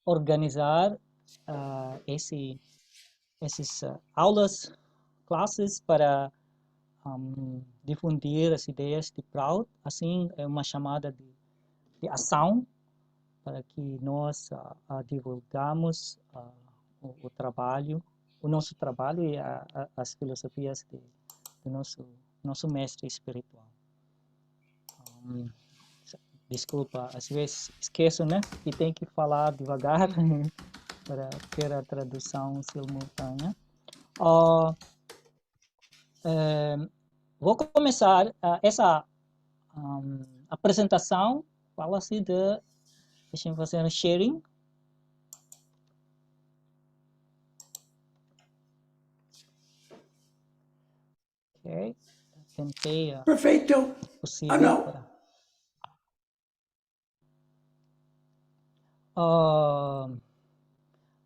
organizar essas aulas, classes para difundir as ideias de Proud. Assim, é uma chamada de ação para que nós divulgamos o trabalho, o nosso trabalho e as filosofias do nosso mestre espiritual. Desculpa, às vezes esqueço, né? E tem que falar devagar para ter a tradução simultânea. Vou começar essa apresentação. Fala-se de... Deixa eu fazer um sharing. Ok. Tentei... Perfeito. Possível não. para...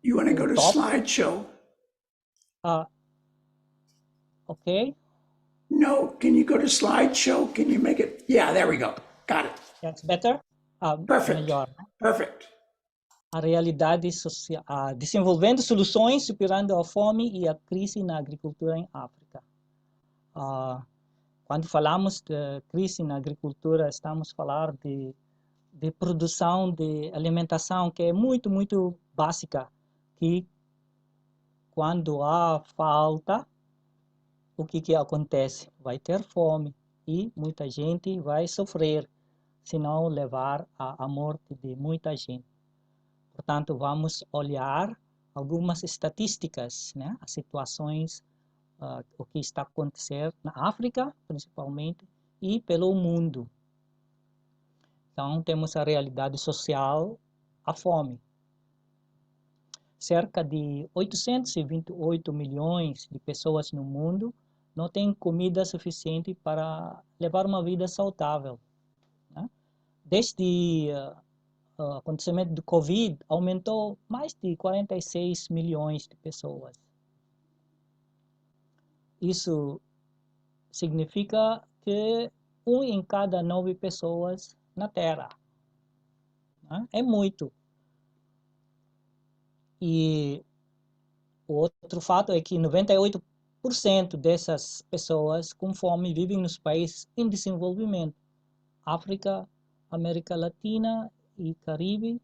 You want to go to slideshow? Okay. No, can you go to slideshow? Can you make it? Yeah, there we go. Got it. That's better? Perfect. Melhor. Perfect. A realidade social, desenvolvendo soluções superando a fome e a crise na agricultura em África. Quando falamos de crise na agricultura, estamos a falar de produção de alimentação que é muito, muito básica, que quando há falta, o que acontece? Vai ter fome e muita gente vai sofrer, se não levar à morte de muita gente. Portanto, vamos olhar algumas estatísticas, né? As situações, o que está acontecendo na África, principalmente, e pelo mundo. Então, temos a realidade social, a fome. Cerca de 828 milhões de pessoas no mundo não têm comida suficiente para levar uma vida saudável, né? Desde o acontecimento do Covid, aumentou mais de 46 milhões de pessoas. Isso significa que 1 em cada 9 pessoas na Terra, né? É muito. E o outro fato é que 98% dessas pessoas com fome vivem nos países em desenvolvimento. África, América Latina e Caribe,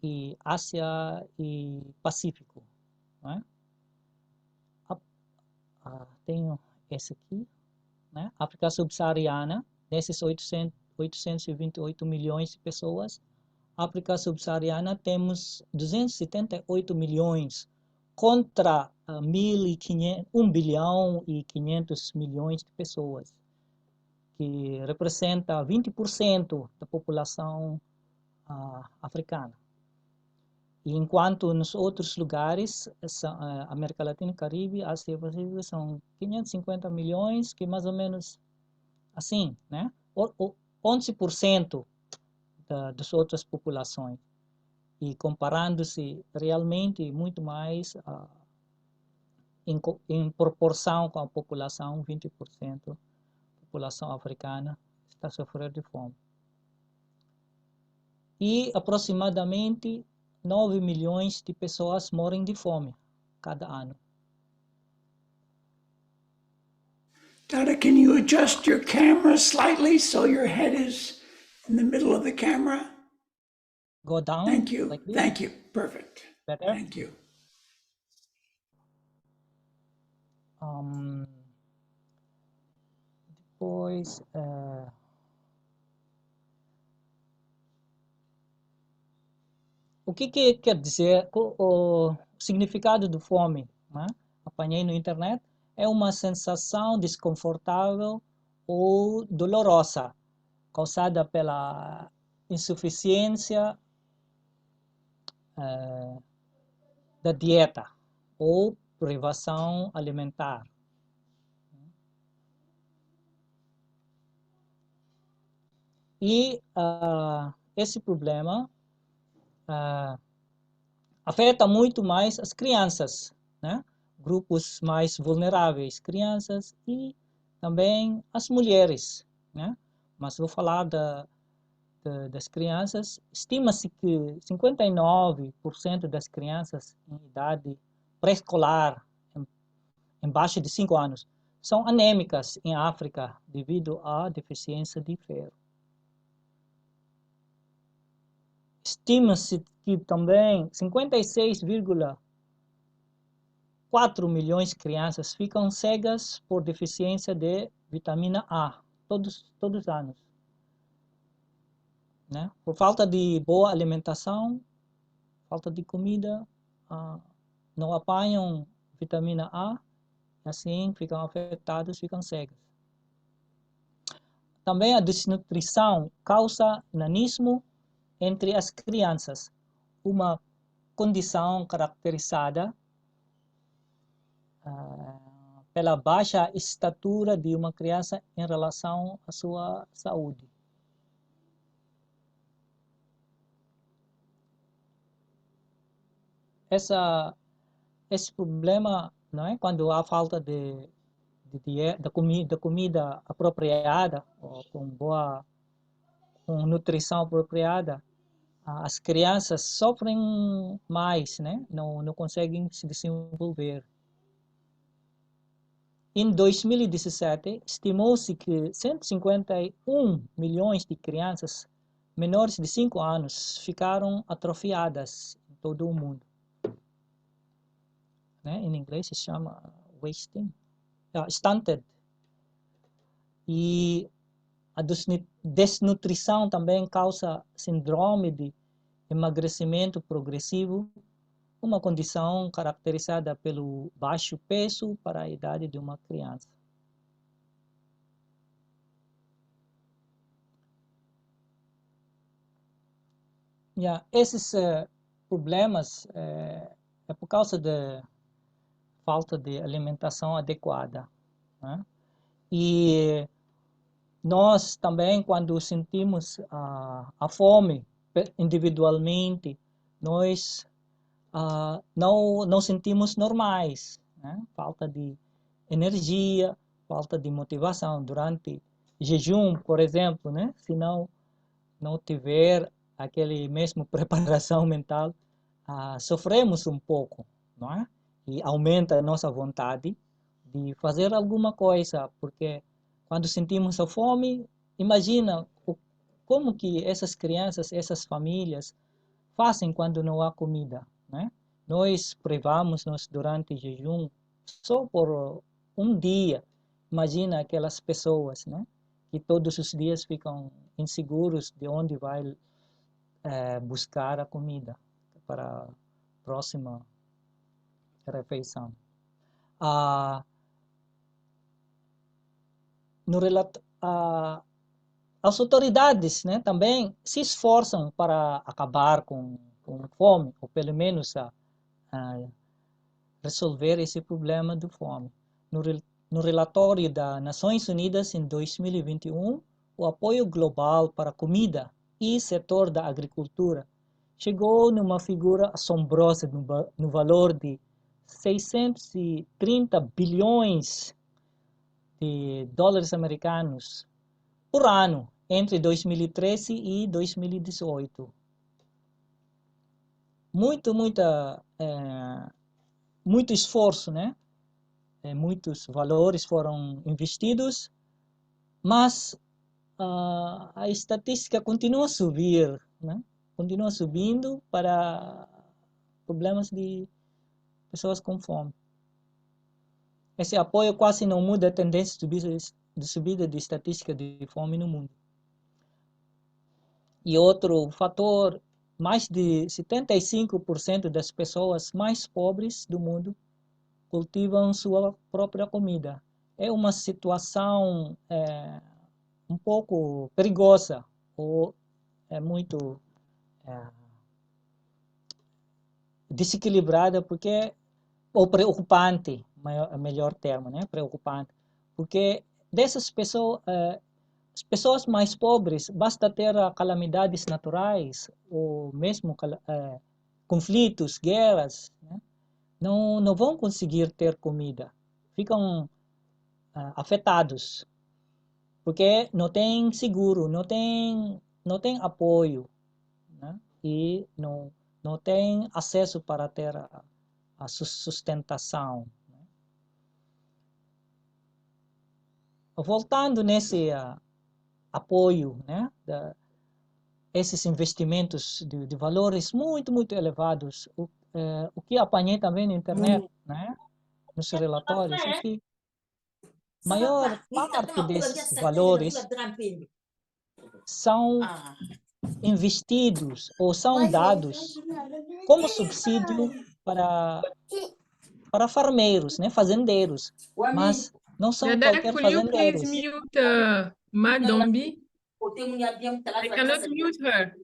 e Ásia e Pacífico, né? Tenho esse aqui, né? África subsaariana, desses 828 milhões de pessoas, África subsaariana temos 278 milhões contra 1 bilhão e 500 milhões de pessoas, que representa 20% da população africana. E enquanto nos outros lugares, América Latina e Caribe, Ásia e Pacífico, são 550 milhões, que mais ou menos assim, né? 11% das outras populações. E comparando-se realmente muito mais em proporção com a população, 20% da população africana está sofrendo de fome. E aproximadamente 9 milhões de pessoas morrem de fome cada ano. Dada, can you adjust your camera slightly so your head is in the middle of the camera? Go down. Thank you. Like this. Thank you. Perfect. Better. Thank you. Depois, o que quer dizer o significado do fome, né? Apanhei na internet, é uma sensação desconfortável ou dolorosa causada pela insuficiência da dieta ou privação alimentar. E esse problema afeta muito mais as crianças, né? Grupos mais vulneráveis, crianças e também as mulheres, né? Mas vou falar das crianças, estima-se que 59% das crianças em idade pré-escolar, embaixo de 5 anos, são anêmicas em África devido à deficiência de ferro. Estima-se que também 56,4 milhões de crianças ficam cegas por deficiência de vitamina A, todos os anos. Né? Por falta de boa alimentação, falta de comida, não apanham vitamina A, assim ficam afetados, ficam cegos. Também a desnutrição causa nanismo entre as crianças, uma condição caracterizada pela baixa estatura de uma criança em relação à sua saúde. Esse problema, não é? Quando há falta de comida apropriada, ou com nutrição apropriada, as crianças sofrem mais, né? Não conseguem se desenvolver. Em 2017, estimou-se que 151 milhões de crianças menores de 5 anos ficaram atrofiadas em todo o mundo. Né? Em inglês se chama stunted. E a desnutrição também causa síndrome de emagrecimento progressivo, uma condição caracterizada pelo baixo peso para a idade de uma criança. Esses problemas é por causa da falta de alimentação adequada. Né? E nós também, quando sentimos a fome individualmente, nós não sentimos normais, né? Falta de energia, falta de motivação durante jejum, por exemplo, né? Se não tiver aquele mesmo preparação mental, sofremos um pouco, não é? E aumenta a nossa vontade de fazer alguma coisa, porque quando sentimos a fome, imagina como que essas crianças, essas famílias fazem quando não há comida, né? Nós privamos-nos durante o jejum só por um dia. Imagina aquelas pessoas, né? Que todos os dias ficam inseguros de onde vai buscar a comida para a próxima refeição. As autoridades, né, também se esforçam para acabar com fome, ou pelo menos a resolver esse problema de fome. No relatório das Nações Unidas em 2021, o apoio global para a comida e setor da agricultura chegou numa figura assombrosa no valor de 630 bilhões de dólares americanos por ano entre 2013 e 2018. Muito esforço, né? Muitos valores foram investidos, mas a estatística continua a subir, né? Continua subindo para problemas de pessoas com fome. Esse apoio quase não muda a tendência de subida de estatística de fome no mundo. E outro fator, mais de 75% das pessoas mais pobres do mundo cultivam sua própria comida. É uma situação um pouco perigosa, ou é muito desequilibrada, ou preocupante, melhor termo, né? Preocupante, porque dessas pessoas, as pessoas mais pobres, basta ter calamidades naturais, ou mesmo conflitos, guerras, né? Não vão conseguir ter comida, ficam afetados, porque não tem seguro, não tem não tem apoio, né? E não tem acesso para ter a sustentação. Voltando nesse apoio, né, esses investimentos de valores muito elevados, o que apanhei também na internet, né, nos relatórios, é que maior parte desses valores são investidos ou são dados como subsídio para farmeiros, né, fazendeiros, mas não são Dada, qualquer could you please fazendeiros. mute Madombi? I cannot mute her.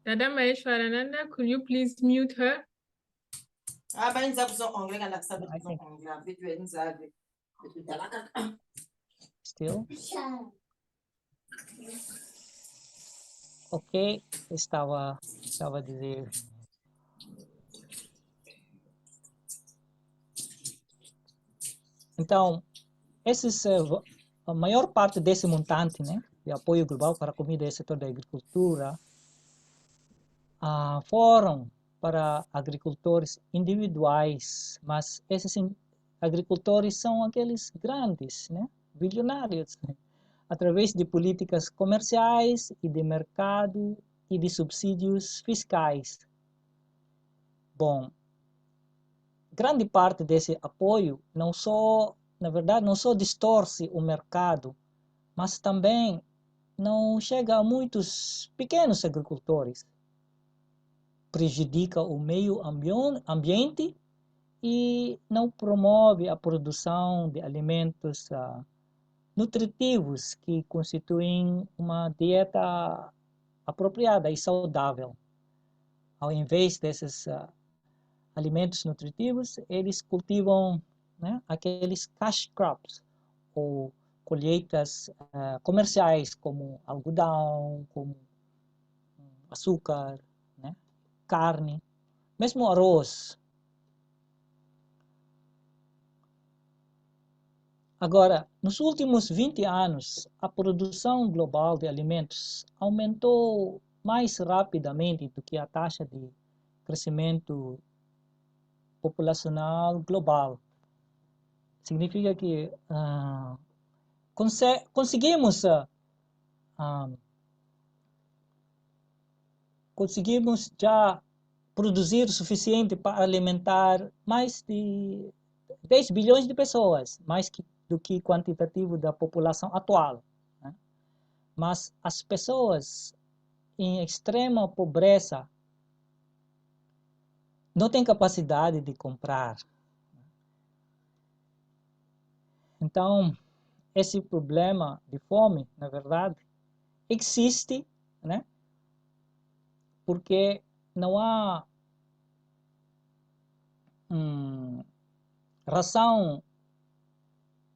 Dada Maheshwarananda, could you please mute her? I think still. Ok, estava a dizer. Então, a maior parte desse montante, né, de apoio global para a comida e setor da agricultura, foram para agricultores individuais, mas esses agricultores são aqueles grandes, né, bilionários, né, através de políticas comerciais e de mercado e de subsídios fiscais. Bom, grande parte desse apoio na verdade, não só distorce o mercado, mas também não chega a muitos pequenos agricultores. Prejudica o meio ambiente e não promove a produção de alimentos nutritivos que constituem uma dieta apropriada e saudável. Ao invés desses alimentos nutritivos, eles cultivam, né, aqueles cash crops, ou colheitas comerciais, como algodão, como açúcar, né, carne, mesmo arroz. Agora, nos últimos 20 anos, a produção global de alimentos aumentou mais rapidamente do que a taxa de crescimento populacional global. Significa que conseguimos já produzir o suficiente para alimentar mais de 10 bilhões de pessoas, mais do que quantitativo da população atual, né? Mas as pessoas em extrema pobreza não têm capacidade de comprar. Então, esse problema de fome, na verdade, existe, né? Porque não há razão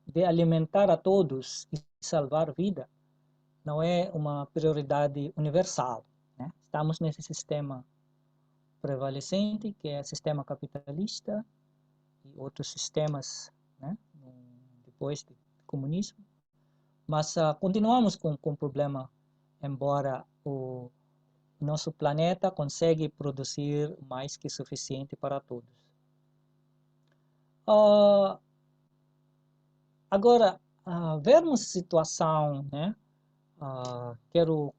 de alimentar a todos e salvar vida. Não é uma prioridade universal, né? Estamos nesse sistema prevalecente, que é o sistema capitalista e outros sistemas, né, depois do comunismo. Mas continuamos com o problema, embora o nosso planeta consegue produzir mais que suficiente para todos. Agora, vermos a situação, né? Quero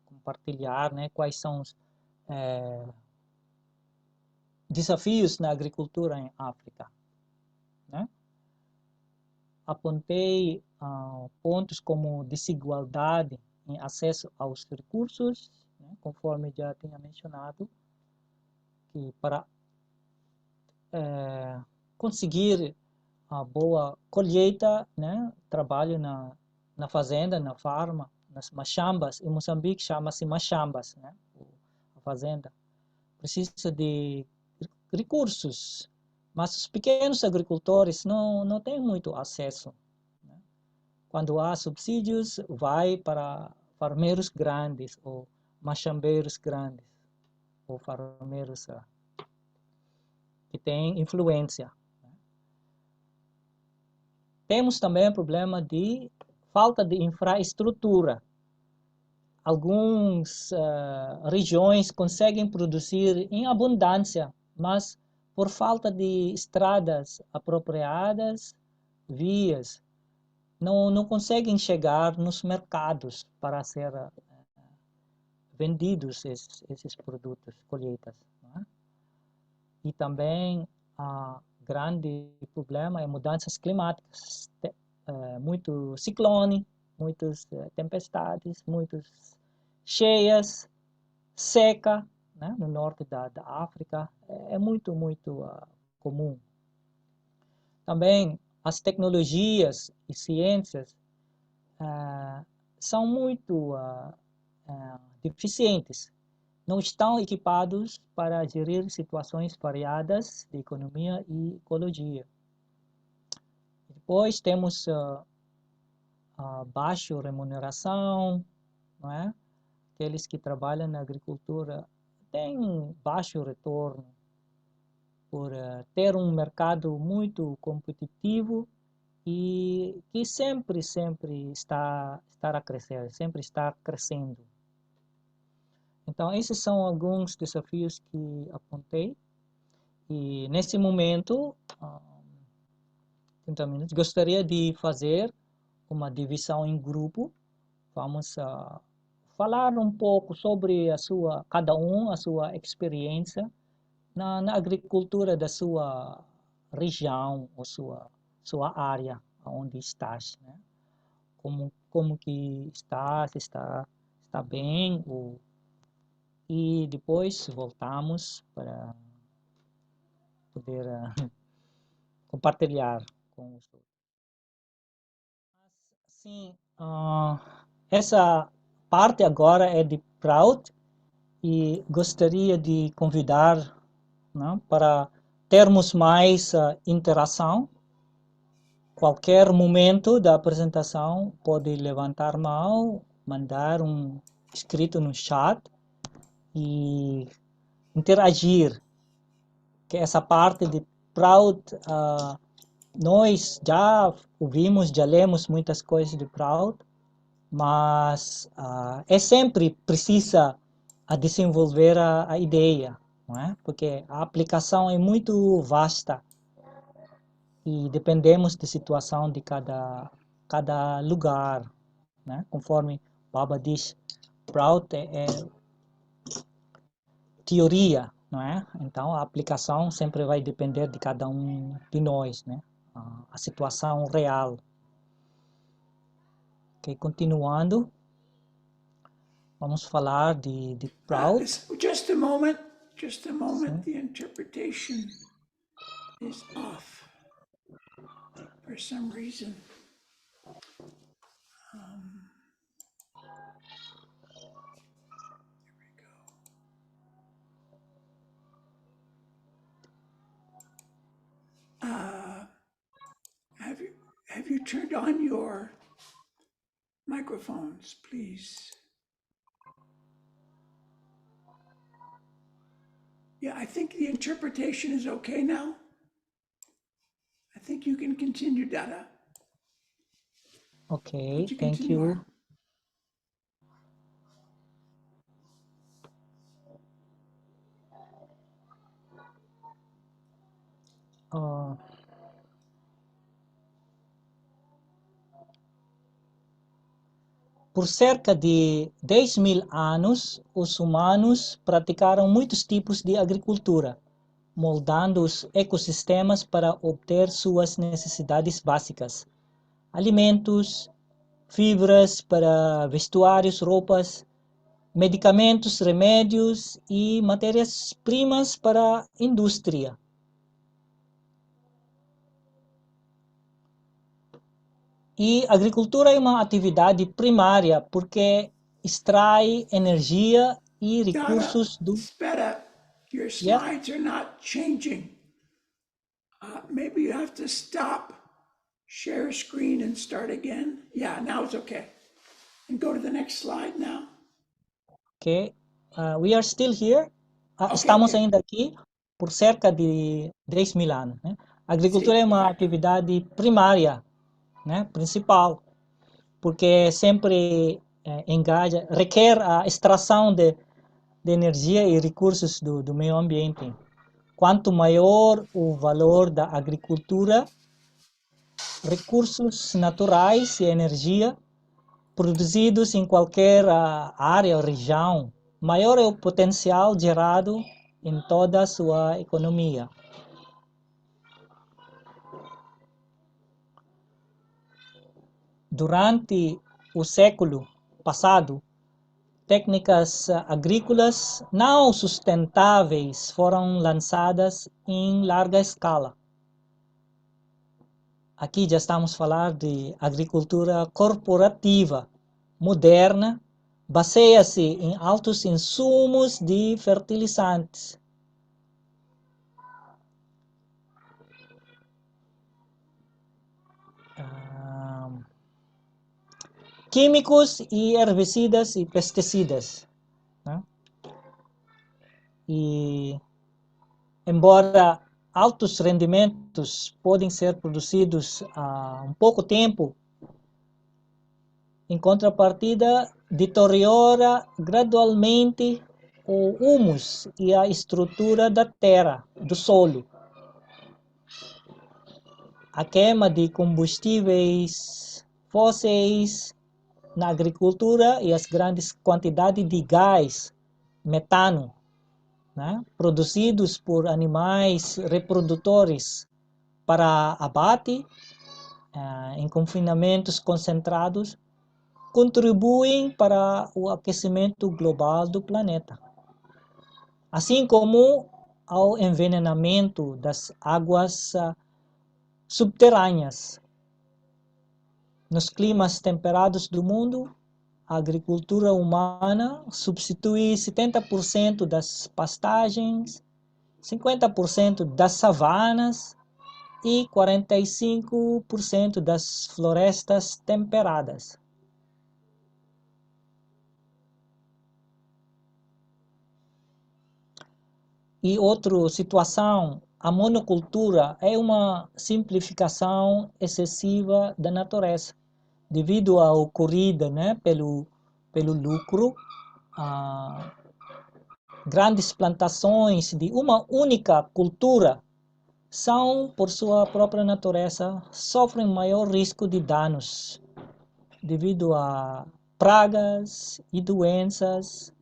compartilhar, né, quais são os desafios na agricultura em África, né? Apontei pontos como desigualdade em acesso aos recursos, né, conforme já tinha mencionado, que para conseguir a boa colheita, né, trabalho na fazenda, na farma, nas machambas, em Moçambique chama-se machambas, né, a fazenda, precisa de recursos, mas os pequenos agricultores não têm muito acesso, né? Quando há subsídios, vai para farmeiros grandes ou machambeiros grandes, ou farmeiros que têm influência. Temos também o problema de falta de infraestrutura. Algumas regiões conseguem produzir em abundância, mas por falta de estradas apropriadas, vias, não conseguem chegar nos mercados para ser vendidos esses produtos, colheitas. Não é? E também grande problema é mudanças climáticas, muito ciclone, muitas tempestades, muitas cheias, seca, né? No norte da África, é muito comum. Também as tecnologias e ciências são muito deficientes, não estão equipados para gerir situações variadas de economia e ecologia. Depois temos a baixa remuneração, não é? Aqueles que trabalham na agricultura têm baixo retorno por ter um mercado muito competitivo e que sempre está a crescer, sempre está crescendo. Então, esses são alguns desafios que apontei. E, nesse momento, 30 minutos, gostaria de fazer uma divisão em grupo. Vamos falar um pouco sobre cada um, a sua experiência na agricultura da sua região ou sua área onde estás, né? Como que está, se está bem, e depois voltamos para poder compartilhar com os outros. Sim, essa parte agora é de Proud e gostaria de convidar, né, para termos mais interação. Qualquer momento da apresentação pode levantar a mão, mandar um escrito no chat e interagir. Que essa parte de Proud, nós já ouvimos, já lemos muitas coisas de Proud, mas é sempre precisa desenvolver a ideia, não é? Porque a aplicação é muito vasta e dependemos da situação de cada lugar, né? Conforme Baba diz, Proud é teoria, não é? Então a aplicação sempre vai depender de cada um de nós, né? A situação real. Ok, continuando, vamos falar de Proud. Just a moment. Sim. The interpretation is off for some reason. Have you turned on your microphones, please? Yeah, I think the interpretation is okay now. I think you can continue, Dada. Okay, thank you. Por cerca de 10.000 anos, os humanos praticaram muitos tipos de agricultura, moldando os ecossistemas para obter suas necessidades básicas: alimentos, fibras para vestuários, roupas, medicamentos, remédios e matérias-primas para a indústria. E a agricultura é uma atividade primária porque extrai energia e recursos do... Spera, your slides are not changing. Maybe you have to stop, share screen and start again. Yeah, now it's okay. And go to the next slide now. Okay, we are still here. Estamos ainda aqui por cerca de 10.000 anos. Né? A agricultura é uma atividade primária, né? Principal. porque sempre requer a extração de energia e recursos do meio ambiente. Quanto maior o valor da agricultura, recursos naturais e energia produzidos em qualquer área ou região, maior é o potencial gerado em toda a sua economia. Durante o século passado, técnicas agrícolas não sustentáveis foram lançadas em larga escala. Aqui já estamos a falar de agricultura corporativa, moderna, baseia-se em altos insumos de fertilizantes. Químicos e herbicidas e pesticidas. Né? E, embora altos rendimentos podem ser produzidos há um pouco tempo, em contrapartida, deteriora gradualmente o humus e a estrutura da terra, do solo. A queima de combustíveis fósseis na agricultura e as grandes quantidades de gás, metano, né, produzidos por animais reprodutores para abate em confinamentos concentrados, contribuem para o aquecimento global do planeta, assim como ao envenenamento das águas subterrâneas. Nos climas temperados do mundo, a agricultura humana substitui 70% das pastagens, 50% das savanas e 45% das florestas temperadas. E outra situação, a monocultura é uma simplificação excessiva da natureza, devido à ocorrida, né, pelo lucro, grandes plantações de uma única cultura são, por sua própria natureza, sofrem maior risco de danos devido a pragas e doenças,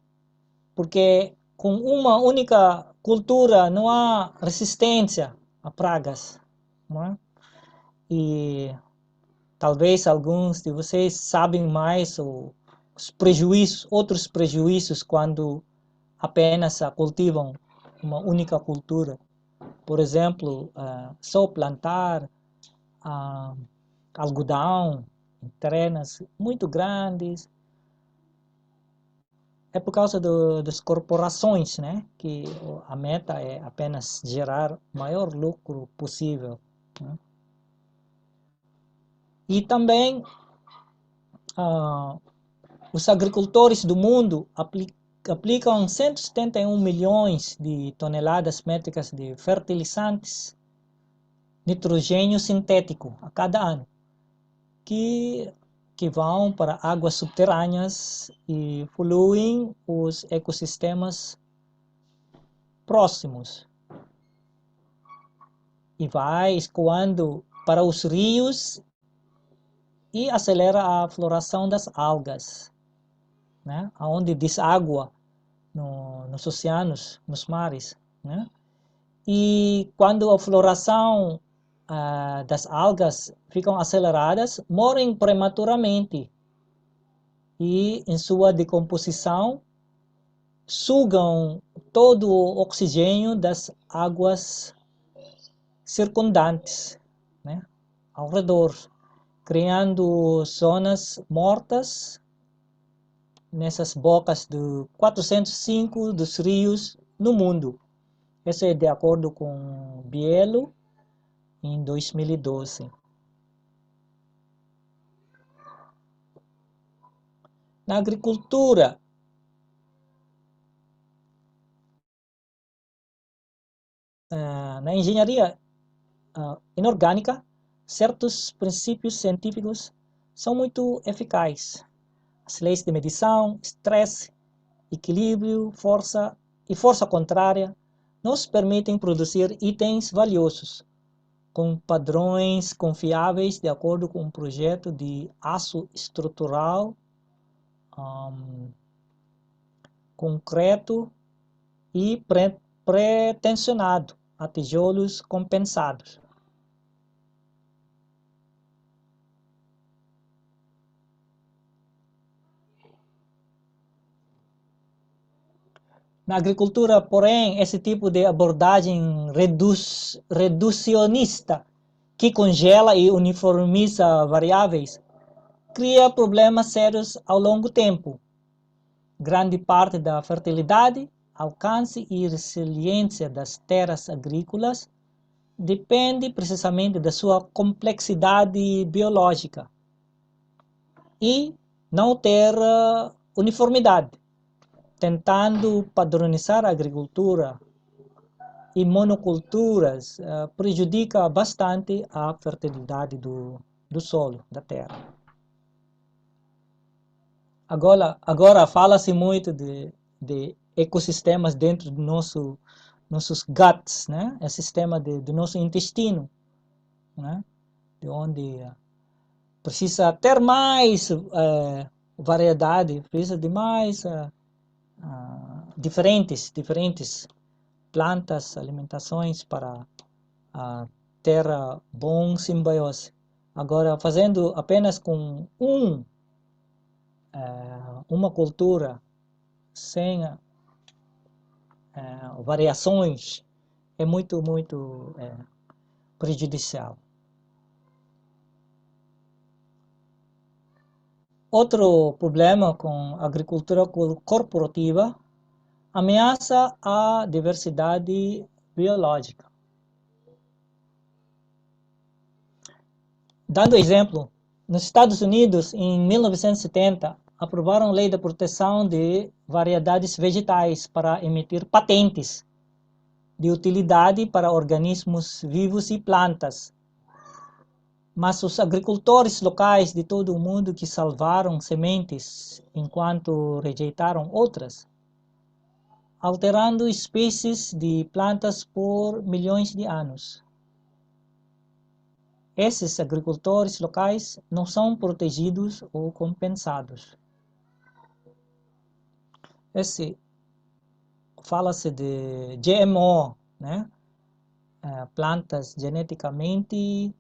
porque com uma única cultura não há resistência a pragas, não é? E talvez alguns de vocês sabem mais os prejuízos, outros prejuízos quando apenas cultivam uma única cultura. Por exemplo, só plantar algodão em terrenos muito grandes é por causa das corporações, né? Que a meta é apenas gerar o maior lucro possível. Né? E também os agricultores do mundo aplicam 171 milhões de toneladas métricas de fertilizantes nitrogênio sintético a cada ano, que vão para águas subterrâneas e poluem os ecossistemas próximos. E vai escoando para os rios e acelera a floração das algas, né? Onde deságua nos oceanos, nos mares. Né? E quando a floração das algas ficam aceleradas, morrem prematuramente e em sua decomposição sugam todo o oxigênio das águas circundantes, né, ao redor, criando zonas mortas nessas bocas de 405 dos rios no mundo. Isso é de acordo com Bielo, em 2012. Na agricultura, na engenharia inorgânica, certos princípios científicos são muito eficazes. As leis de medição, estresse, equilíbrio, força e força contrária nos permitem produzir itens valiosos, com padrões confiáveis de acordo com um projeto de aço estrutural concreto e pretensionado a tijolos compensados. Na agricultura, porém, esse tipo de abordagem reducionista, que congela e uniformiza variáveis, cria problemas sérios ao longo tempo. Grande parte da fertilidade, alcance e resiliência das terras agrícolas depende precisamente da sua complexidade biológica e não ter uniformidade. Tentando padronizar a agricultura e monoculturas prejudica bastante a fertilidade do solo, da terra. Agora fala-se muito de ecossistemas dentro do nossos guts, né? É o sistema do nosso intestino, né? De onde precisa ter mais variedade, precisa de mais diferentes plantas, alimentações para ter bom simbiose. Agora, fazendo apenas com uma cultura sem variações é muito prejudicial. Outro problema com a agricultura corporativa ameaça a diversidade biológica. Dando exemplo, nos Estados Unidos, em 1970, aprovaram a Lei da Proteção de Variedades Vegetais para emitir patentes de utilidade para organismos vivos e plantas. Mas os agricultores locais de todo o mundo que salvaram sementes enquanto rejeitaram outras, alterando espécies de plantas por milhões de anos. Esses agricultores locais não são protegidos ou compensados. Fala-se de GMO, né? Plantas geneticamente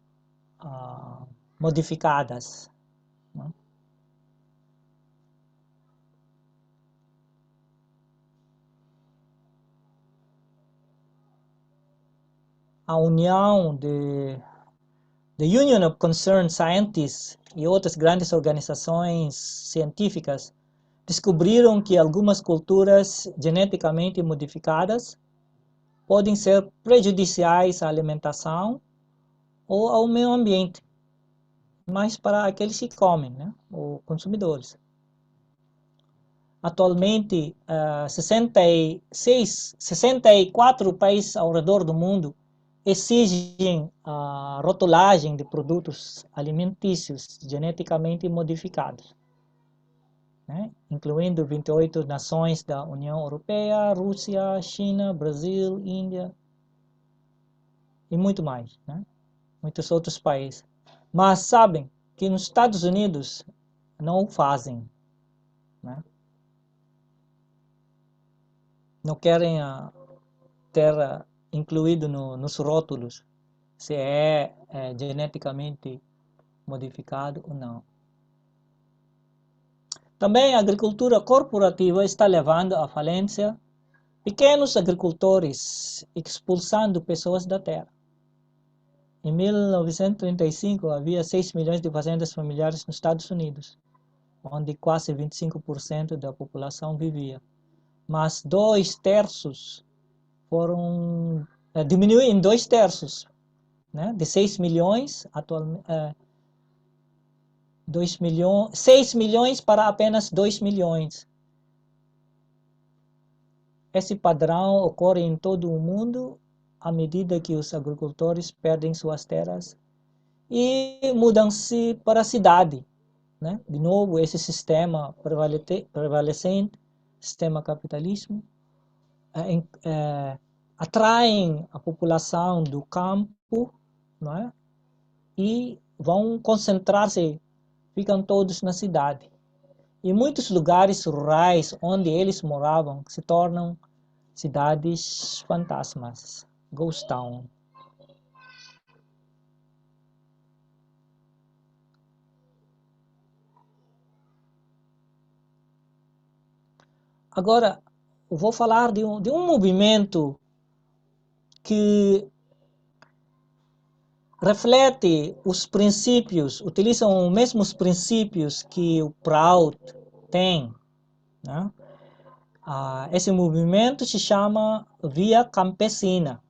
modificadas. Né? A União The Union of Concerned Scientists e outras grandes organizações científicas descobriram que algumas culturas geneticamente modificadas podem ser prejudiciais à alimentação ou ao meio ambiente, mas para aqueles que comem, né, ou consumidores. Atualmente, 64 países ao redor do mundo exigem a rotulagem de produtos alimentícios geneticamente modificados, né? Incluindo 28 nações da União Europeia, Rússia, China, Brasil, Índia e muito mais, né? Muitos outros países. Mas sabem que nos Estados Unidos não o fazem, né? Não querem ter incluído nos rótulos se é geneticamente modificado ou não. Também a agricultura corporativa está levando à falência pequenos agricultores, expulsando pessoas da terra. Em 1935, havia 6 milhões de fazendas familiares nos Estados Unidos, onde quase 25% da população vivia. Mas 2/3 foram diminuíram em 2/3, né? De 6 milhões atualmente 6 milhões para apenas 2 milhões. Esse padrão ocorre em todo o mundo à medida que os agricultores perdem suas terras e mudam-se para a cidade, né? De novo, esse sistema prevalecente, sistema capitalismo, atraem a população do campo, não é? E vão concentrar-se, ficam todos na cidade. E muitos lugares rurais onde eles moravam se tornam cidades fantasmas, ghost town. Agora, eu vou falar de um movimento que reflete os princípios, utilizam os mesmos princípios que o Proud tem, né? Esse movimento se chama Via Campesina,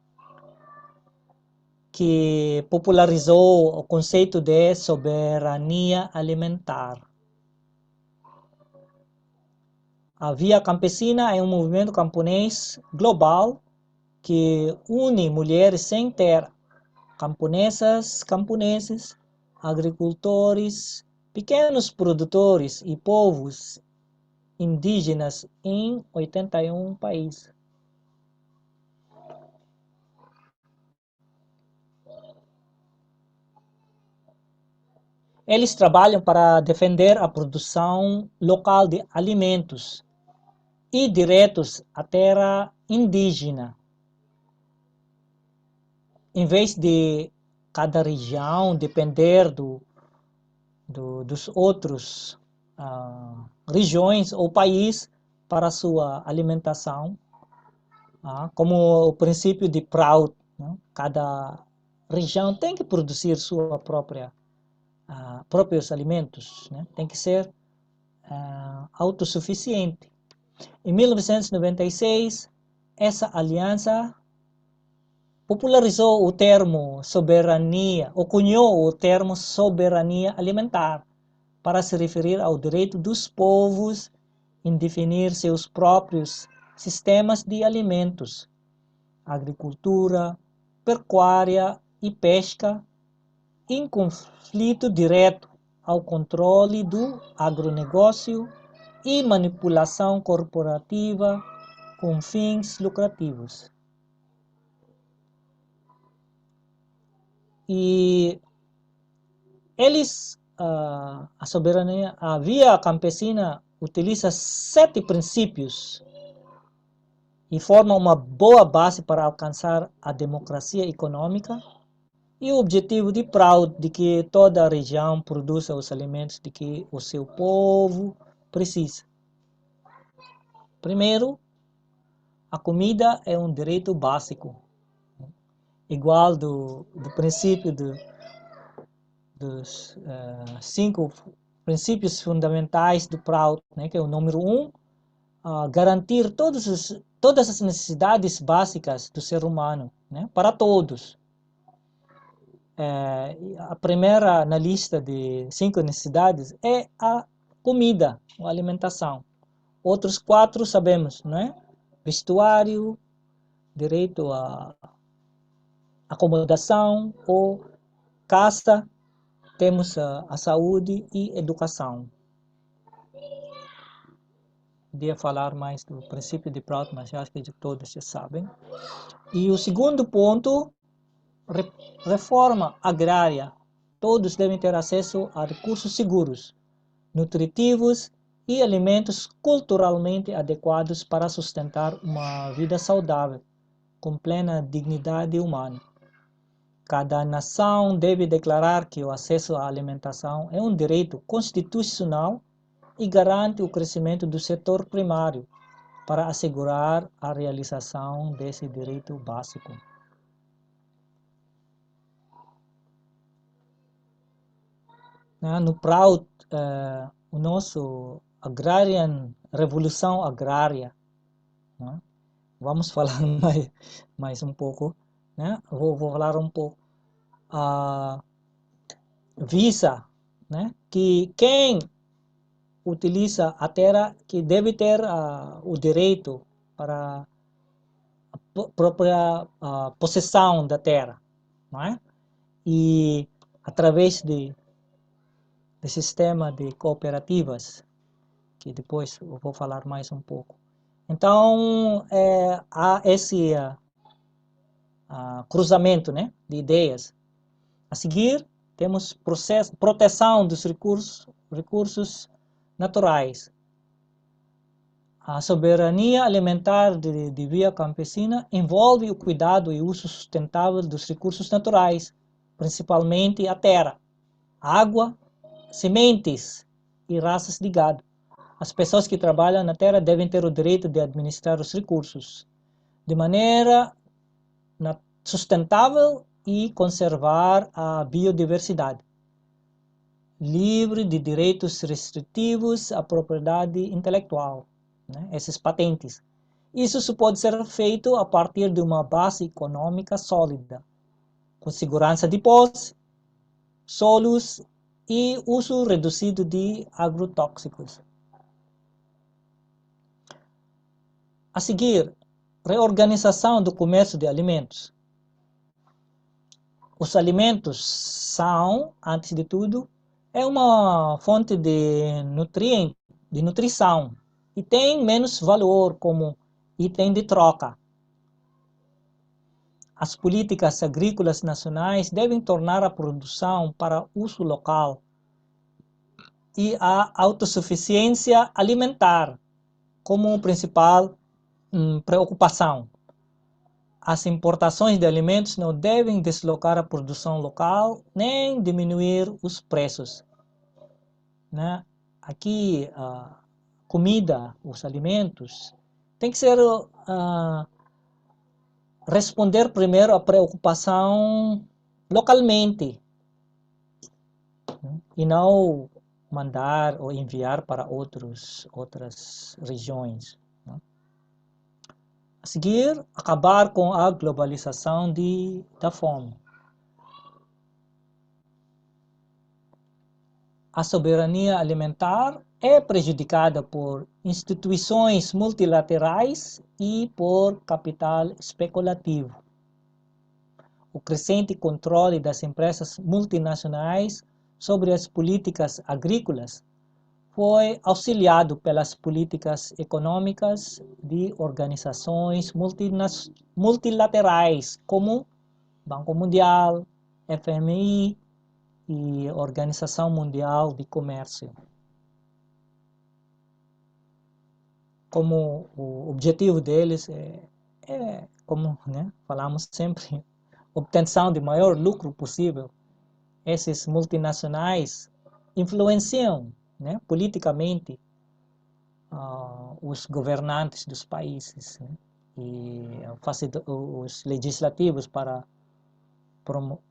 que popularizou o conceito de soberania alimentar. A Via Campesina é um movimento camponês global que une mulheres sem terra, camponesas, camponeses, agricultores, pequenos produtores e povos indígenas em 81 países. Eles trabalham para defender a produção local de alimentos e direitos à terra indígena, em vez de cada região depender dos outros regiões ou país para sua alimentação, como o princípio de Proud, né? Cada região tem que produzir sua próprios alimentos, né? Tem que ser autossuficiente. Em 1996, essa aliança popularizou o termo soberania, ou cunhou o termo soberania alimentar, para se referir ao direito dos povos em definir seus próprios sistemas de alimentos, agricultura, pecuária e pesca, em conflito direto ao controle do agronegócio e manipulação corporativa com fins lucrativos. E eles, a soberania, a Via Campesina utiliza 7 princípios e forma uma boa base para alcançar a democracia econômica e o objetivo de Proud de que toda a região produza os alimentos de que o seu povo precisa. Primeiro, a comida é um direito básico, igual do princípio dos 5 princípios fundamentais do Proud, né, que é o número 1, garantir todas as necessidades básicas do ser humano, né, para todos. A primeira na lista de 5 necessidades é a comida, a alimentação. Outros 4 sabemos, né? Vestuário, direito à acomodação ou casa, temos a saúde e educação. Podia falar mais do princípio de Proud, mas acho que todos já sabem. E o segundo ponto, reforma agrária. Todos devem ter acesso a recursos seguros, nutritivos e alimentos culturalmente adequados para sustentar uma vida saudável, com plena dignidade humana. Cada nação deve declarar que o acesso à alimentação é um direito constitucional e garante o crescimento do setor primário para assegurar a realização desse direito básico. No Proud, o nosso revolução agrária, né? Vamos falar mais um pouco, né? Vou falar um pouco. Visa, né? Que quem utiliza a terra, que deve ter o direito para a própria possessão da terra, não é? E através de de sistema de cooperativas, que depois eu vou falar mais um pouco. Então, há esse cruzamento, né, de ideias. A seguir, temos proteção dos recursos naturais. A soberania alimentar de via campesina envolve o cuidado e uso sustentável dos recursos naturais, principalmente a terra, água, sementes e raças de gado. As pessoas que trabalham na terra devem ter o direito de administrar os recursos de maneira sustentável e conservar a biodiversidade, livre de direitos restritivos à propriedade intelectual, né? Esses patentes. Isso pode ser feito a partir de uma base econômica sólida, com segurança de posse, solos e uso reduzido de agrotóxicos. A seguir, reorganização do comércio de alimentos. Os alimentos são, antes de tudo, uma fonte de nutrição e tem menos valor como item de troca. As políticas agrícolas nacionais devem tornar a produção para uso local e a autossuficiência alimentar como principal preocupação. As importações de alimentos não devem deslocar a produção local nem diminuir os preços, né? Aqui, a comida, os alimentos, tem que ser responder primeiro à preocupação localmente, né? E não mandar ou enviar para outras regiões, né? A seguir, acabar com a globalização da fome. A soberania alimentar é prejudicada por instituições multilaterais e por capital especulativo. O crescente controle das empresas multinacionais sobre as políticas agrícolas foi auxiliado pelas políticas econômicas de organizações multilaterais como Banco Mundial, FMI e Organização Mundial de Comércio. Como o objetivo deles como, né, falamos sempre, obtenção de maior lucro possível. Esses multinacionais influenciam, né, politicamente os governantes dos países, né, e os legislativos para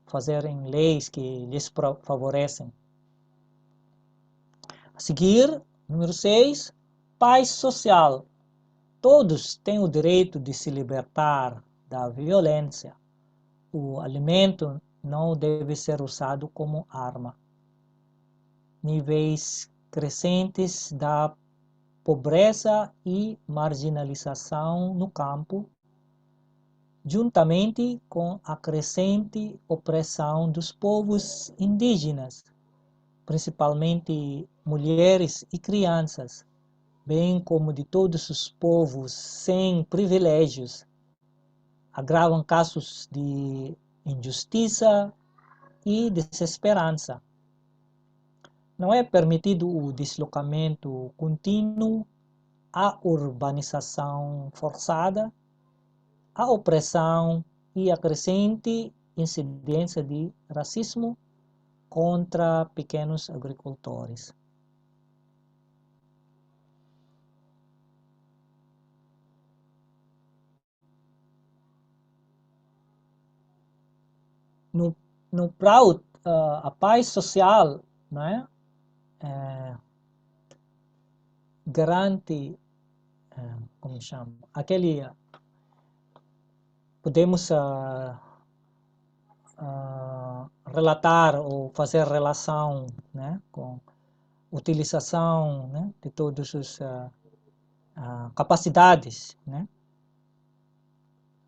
fazerem leis que lhes favorecem. A seguir, número 6, paz social. Todos têm o direito de se libertar da violência. O alimento não deve ser usado como arma. Níveis crescentes da pobreza e marginalização no campo, juntamente com a crescente opressão dos povos indígenas, principalmente mulheres e crianças, bem como de todos os povos sem privilégios, agravam casos de injustiça e desesperança. Não é permitido o deslocamento contínuo, a urbanização forçada, a opressão e a crescente incidência de racismo contra pequenos agricultores. No PRAUD, a paz social, né, garante, como chama, podemos relatar ou fazer relação, né, com utilização, né, de todas as capacidades, né,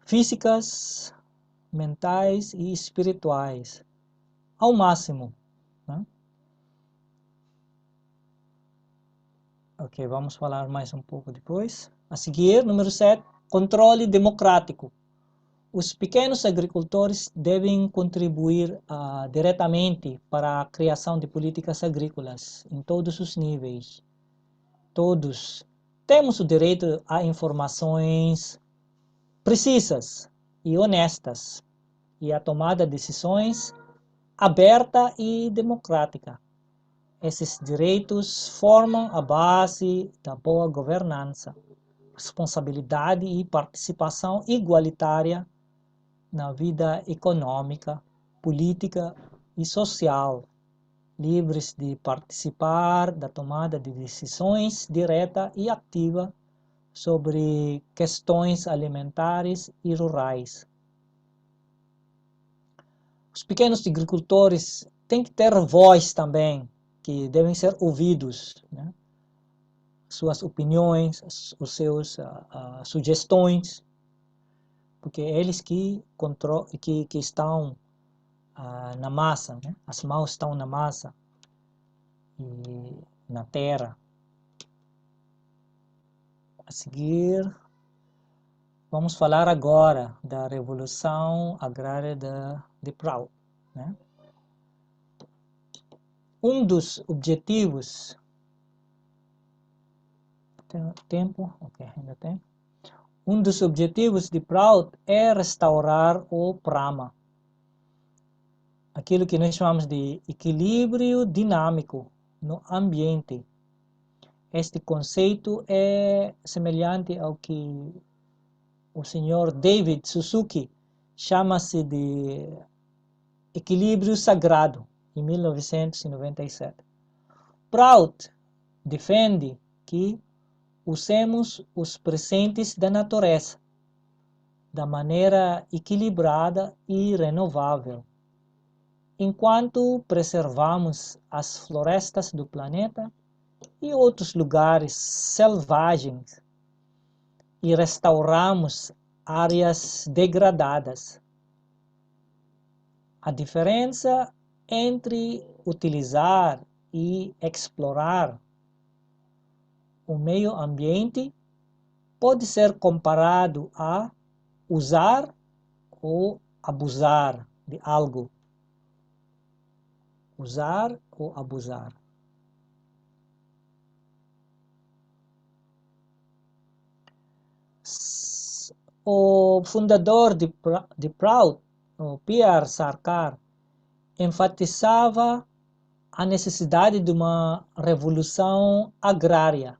físicas, mentais e espirituais ao máximo, né? Ok, vamos falar mais um pouco depois. A seguir, número 7, controle democrático. Os pequenos agricultores devem contribuir diretamente para a criação de políticas agrícolas em todos os níveis. Todos temos o direito a informações precisas e honestas e a tomada de decisões aberta e democrática. Esses direitos formam a base da boa governança, responsabilidade e participação igualitária na vida econômica, política e social, livres de participar da tomada de decisões direta e ativa sobre questões alimentares e rurais. Os pequenos agricultores têm que ter voz também, que devem ser ouvidos, né? Suas opiniões, os seus sugestões, porque é eles que estão na massa, né? As mãos estão na massa e na terra. A seguir, vamos falar agora da Revolução Agrária de Prout, né? Um dos objetivos... Tem tempo? Ok, ainda tem. Um dos objetivos de Prout é restaurar o prama, aquilo que nós chamamos de equilíbrio dinâmico no ambiente. Este conceito é semelhante ao que o senhor David Suzuki chama-se de equilíbrio sagrado, em 1997. Prout defende que usemos os presentes da natureza da maneira equilibrada e renovável, enquanto preservamos as florestas do planeta e outros lugares selvagens e restauramos áreas degradadas. A diferença entre utilizar e explorar o meio ambiente pode ser comparado a usar ou abusar de algo. Usar ou abusar. O fundador de Prout, o Pierre Sarkar, enfatizava a necessidade de uma revolução agrária,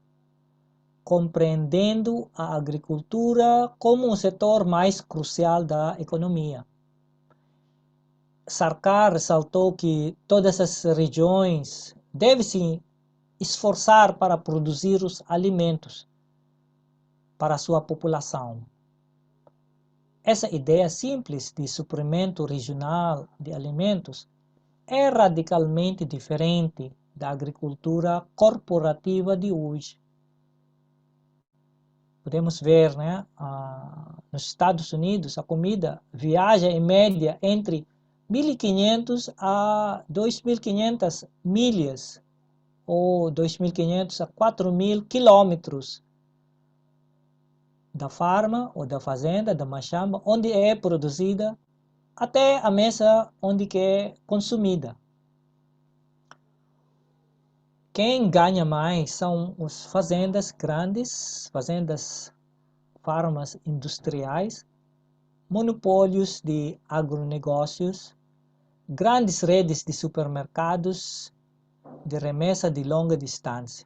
compreendendo a agricultura como um setor mais crucial da economia. Sarkar ressaltou que todas as regiões devem se esforçar para produzir os alimentos para a sua população. Essa ideia simples de suprimento regional de alimentos é radicalmente diferente da agricultura corporativa de hoje. Podemos ver, né, nos Estados Unidos, a comida viaja em média entre 1.500 a 2.500 milhas, ou 2.500 a 4.000 quilômetros da farma ou da fazenda, da machamba, onde é produzida, até a mesa onde é consumida. Quem ganha mais são as fazendas grandes, fazendas, farmas industriais, monopólios de agronegócios, grandes redes de supermercados de remessa de longa distância.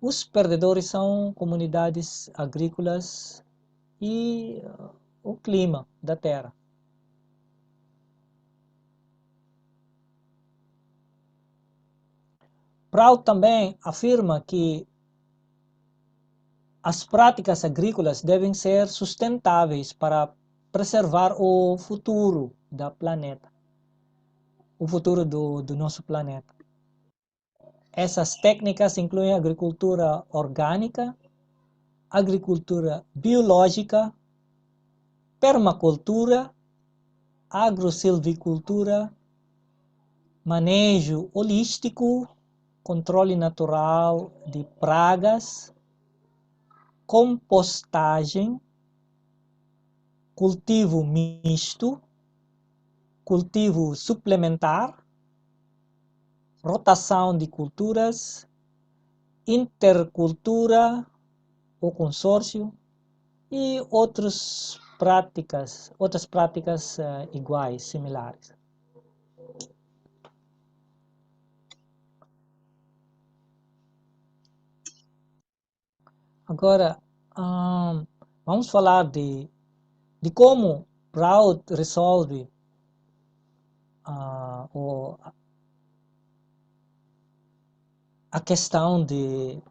Os perdedores são comunidades agrícolas e o clima da terra. Prout também afirma que as práticas agrícolas devem ser sustentáveis para preservar o futuro do planeta, o futuro do nosso planeta. Essas técnicas incluem agricultura orgânica, agricultura biológica, permacultura, agrosilvicultura, manejo holístico controle natural de pragas, compostagem, cultivo misto, cultivo suplementar, rotação de culturas, intercultura ou consórcio e outras práticas iguais, similares. Agora, vamos falar de como Proud resolve a questão de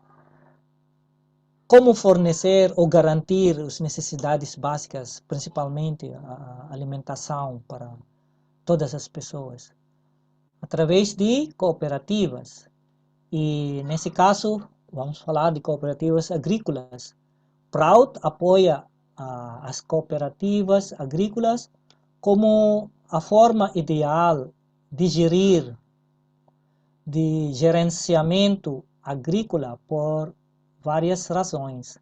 como fornecer ou garantir as necessidades básicas, principalmente a alimentação para todas as pessoas, através de cooperativas. E nesse caso, vamos falar de cooperativas agrícolas. Proud apoia as cooperativas agrícolas como a forma ideal de gerenciamento agrícola por várias razões.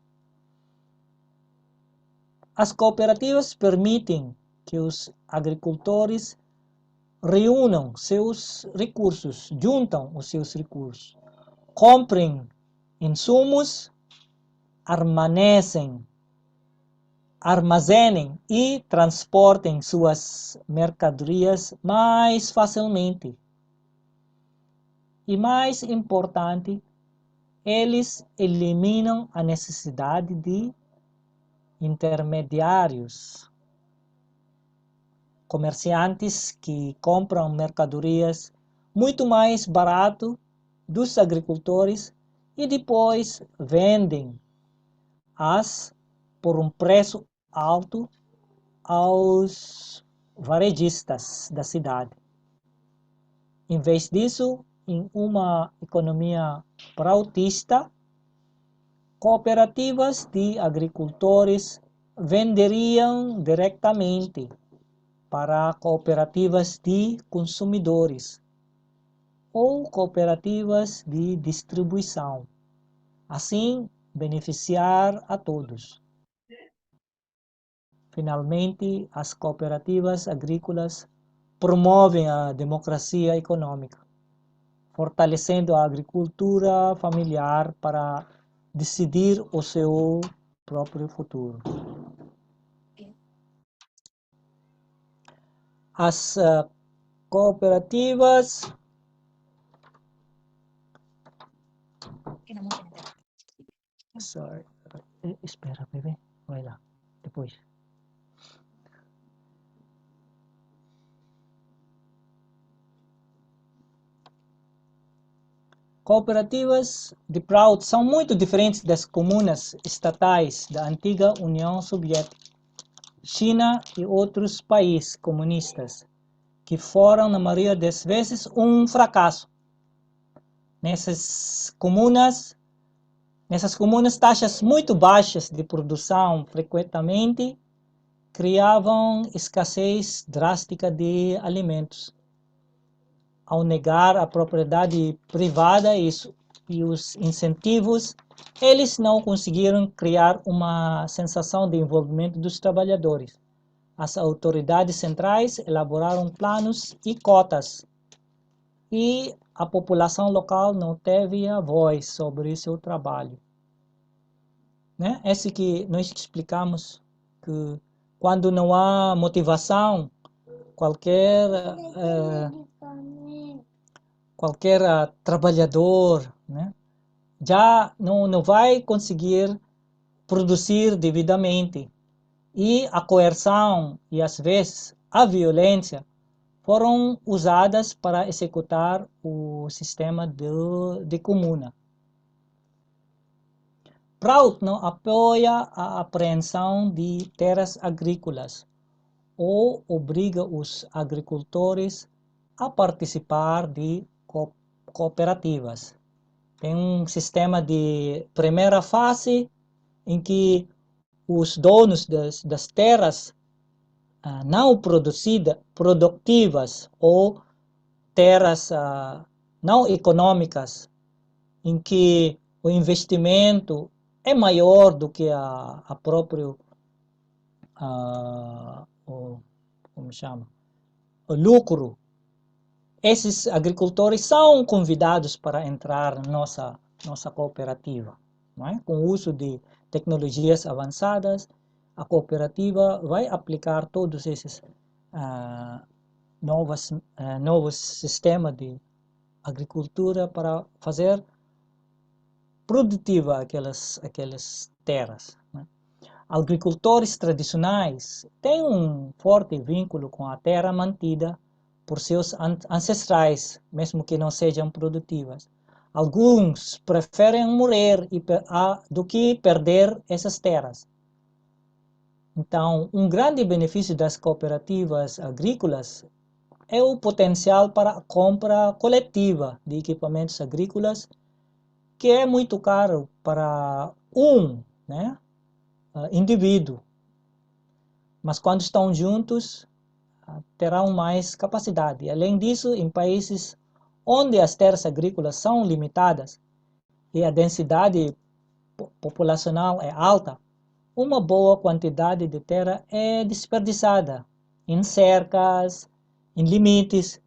As cooperativas permitem que os agricultores reúnam seus recursos, juntam os seus recursos, comprem insumos, armazenem e transportem suas mercadorias mais facilmente. E mais importante, eles eliminam a necessidade de intermediários, comerciantes que compram mercadorias muito mais barato dos agricultores e depois vendem por um preço alto aos varejistas da cidade. Em vez disso, em uma economia proudista, cooperativas de agricultores venderiam diretamente para cooperativas de consumidores ou cooperativas de distribuição, assim beneficiar a todos. Finalmente, as cooperativas agrícolas promovem a democracia econômica, fortalecendo a agricultura familiar para decidir o seu próprio futuro. As cooperativas espera, bebê, vai lá, depois. Cooperativas de Proud são muito diferentes das comunas estatais da antiga União Soviética, China e outros países comunistas, que foram, na maioria das vezes, um fracasso. Nessas comunas, taxas muito baixas de produção frequentemente criavam escassez drástica de alimentos. Ao negar a propriedade privada e os incentivos, eles não conseguiram criar uma sensação de envolvimento dos trabalhadores. As autoridades centrais elaboraram planos e cotas, e a população local não teve a voz sobre seu trabalho. Né? Esse que nós explicamos, que quando não há motivação, qualquer trabalhador, né, já não vai conseguir produzir devidamente. E a coerção e, às vezes, a violência foram usadas para executar o sistema de comuna. Proud não apoia a apreensão de terras agrícolas ou obriga os agricultores a participar de cooperativas. Tem um sistema de primeira fase em que os donos das terras não produtivas ou terras não econômicas em que o investimento é maior do que a próprio como chama? O lucro. Esses agricultores são convidados para entrar na nossa cooperativa, não é? Com o uso de tecnologias avançadas, a cooperativa vai aplicar todos esses novos sistemas de agricultura para fazer produtiva aquelas terras, né? Agricultores tradicionais têm um forte vínculo com a terra mantida por seus ancestrais, mesmo que não sejam produtivas. Alguns preferem morrer do que perder essas terras. Então, um grande benefício das cooperativas agrícolas é o potencial para a compra coletiva de equipamentos agrícolas, que é muito caro para né, indivíduo. Mas quando estão juntos, terão mais capacidade. Além disso, em países onde as terras agrícolas são limitadas e a densidade populacional é alta, uma boa quantidade de terra é desperdiçada em cercas, em limites.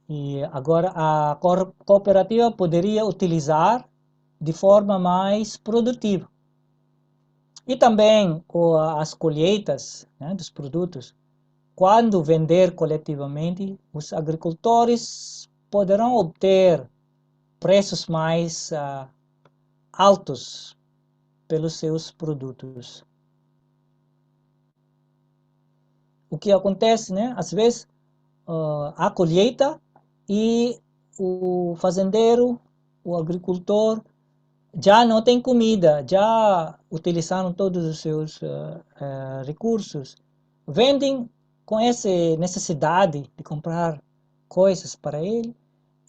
E agora a cooperativa poderia utilizar de forma mais produtiva. E também as colheitas, né, dos produtos. Quando vender coletivamente, os agricultores poderão obter preços mais altos pelos seus produtos. O que acontece, né? Às vezes, a colheita e o fazendeiro, o agricultor, já não tem comida, já utilizaram todos os seus recursos. Vendem com essa necessidade de comprar coisas para ele,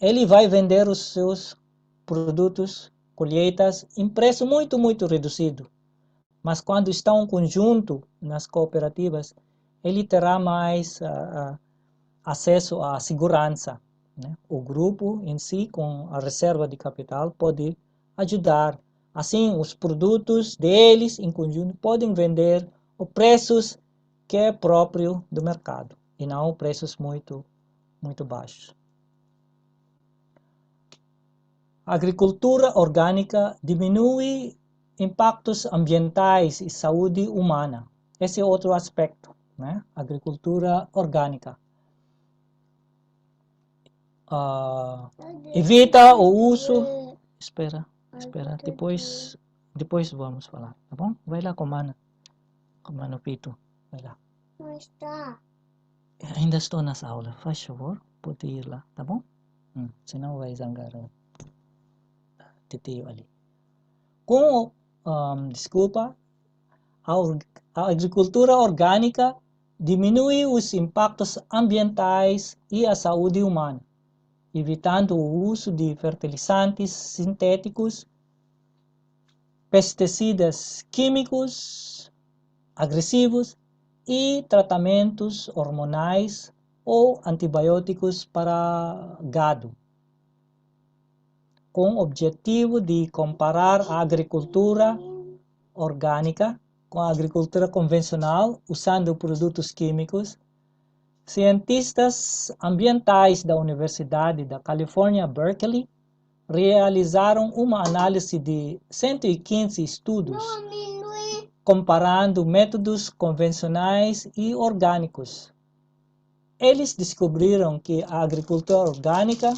ele vai vender os seus produtos, colheitas, em preço muito, muito reduzido. Mas quando está um conjunto nas cooperativas, ele terá mais acesso à segurança, né? O grupo em si, com a reserva de capital, pode ajudar. Assim, os produtos deles, em conjunto, podem vender a preços que é próprio do mercado e não preços muito, muito baixos. A agricultura orgânica diminui impactos ambientais e saúde humana. Esse é outro aspecto, né? Agricultura orgânica. Evita o uso... Espera, depois vamos falar, tá bom? Vai lá com o Mano Pito, vai lá. Não está. Ainda estou nas aulas, faz favor, pode ir lá, tá bom? Senão vai zangar o titio ali. Desculpa, a agricultura orgânica diminui os impactos ambientais e a saúde humana, evitando o uso de fertilizantes sintéticos, pesticidas químicos agressivos e tratamentos hormonais ou antibióticos para gado, com o objetivo de comparar a agricultura orgânica com a agricultura convencional usando produtos químicos. Cientistas ambientais da Universidade da Califórnia, Berkeley, realizaram uma análise de 115 estudos comparando métodos convencionais e orgânicos. Eles descobriram que a agricultura orgânica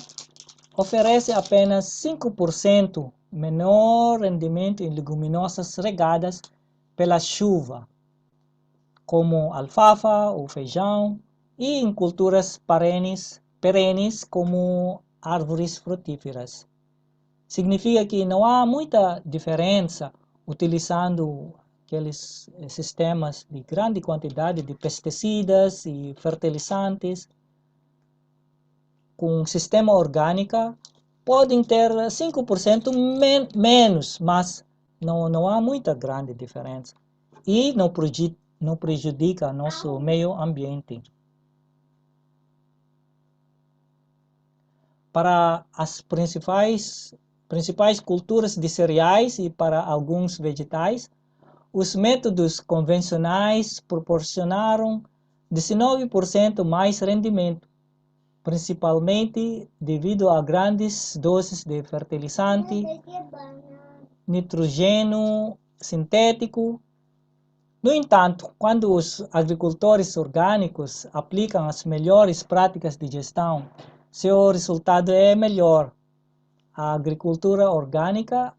oferece apenas 5% menor rendimento em leguminosas regadas pela chuva, como alfafa ou feijão, e em culturas perenes como árvores frutíferas. Significa que não há muita diferença utilizando aqueles sistemas de grande quantidade de pesticidas e fertilizantes. Com um sistema orgânico, podem ter 5% menos, mas não há muita grande diferença. E não prejudica nosso meio ambiente. Para as principais principais culturas de cereais e para alguns vegetais, os métodos convencionais proporcionaram 19% mais rendimento, principalmente devido a grandes doses de fertilizante, nitrogênio sintético. No entanto, quando os agricultores orgânicos aplicam as melhores práticas de gestão, seu resultado é melhor. A agricultura orgânica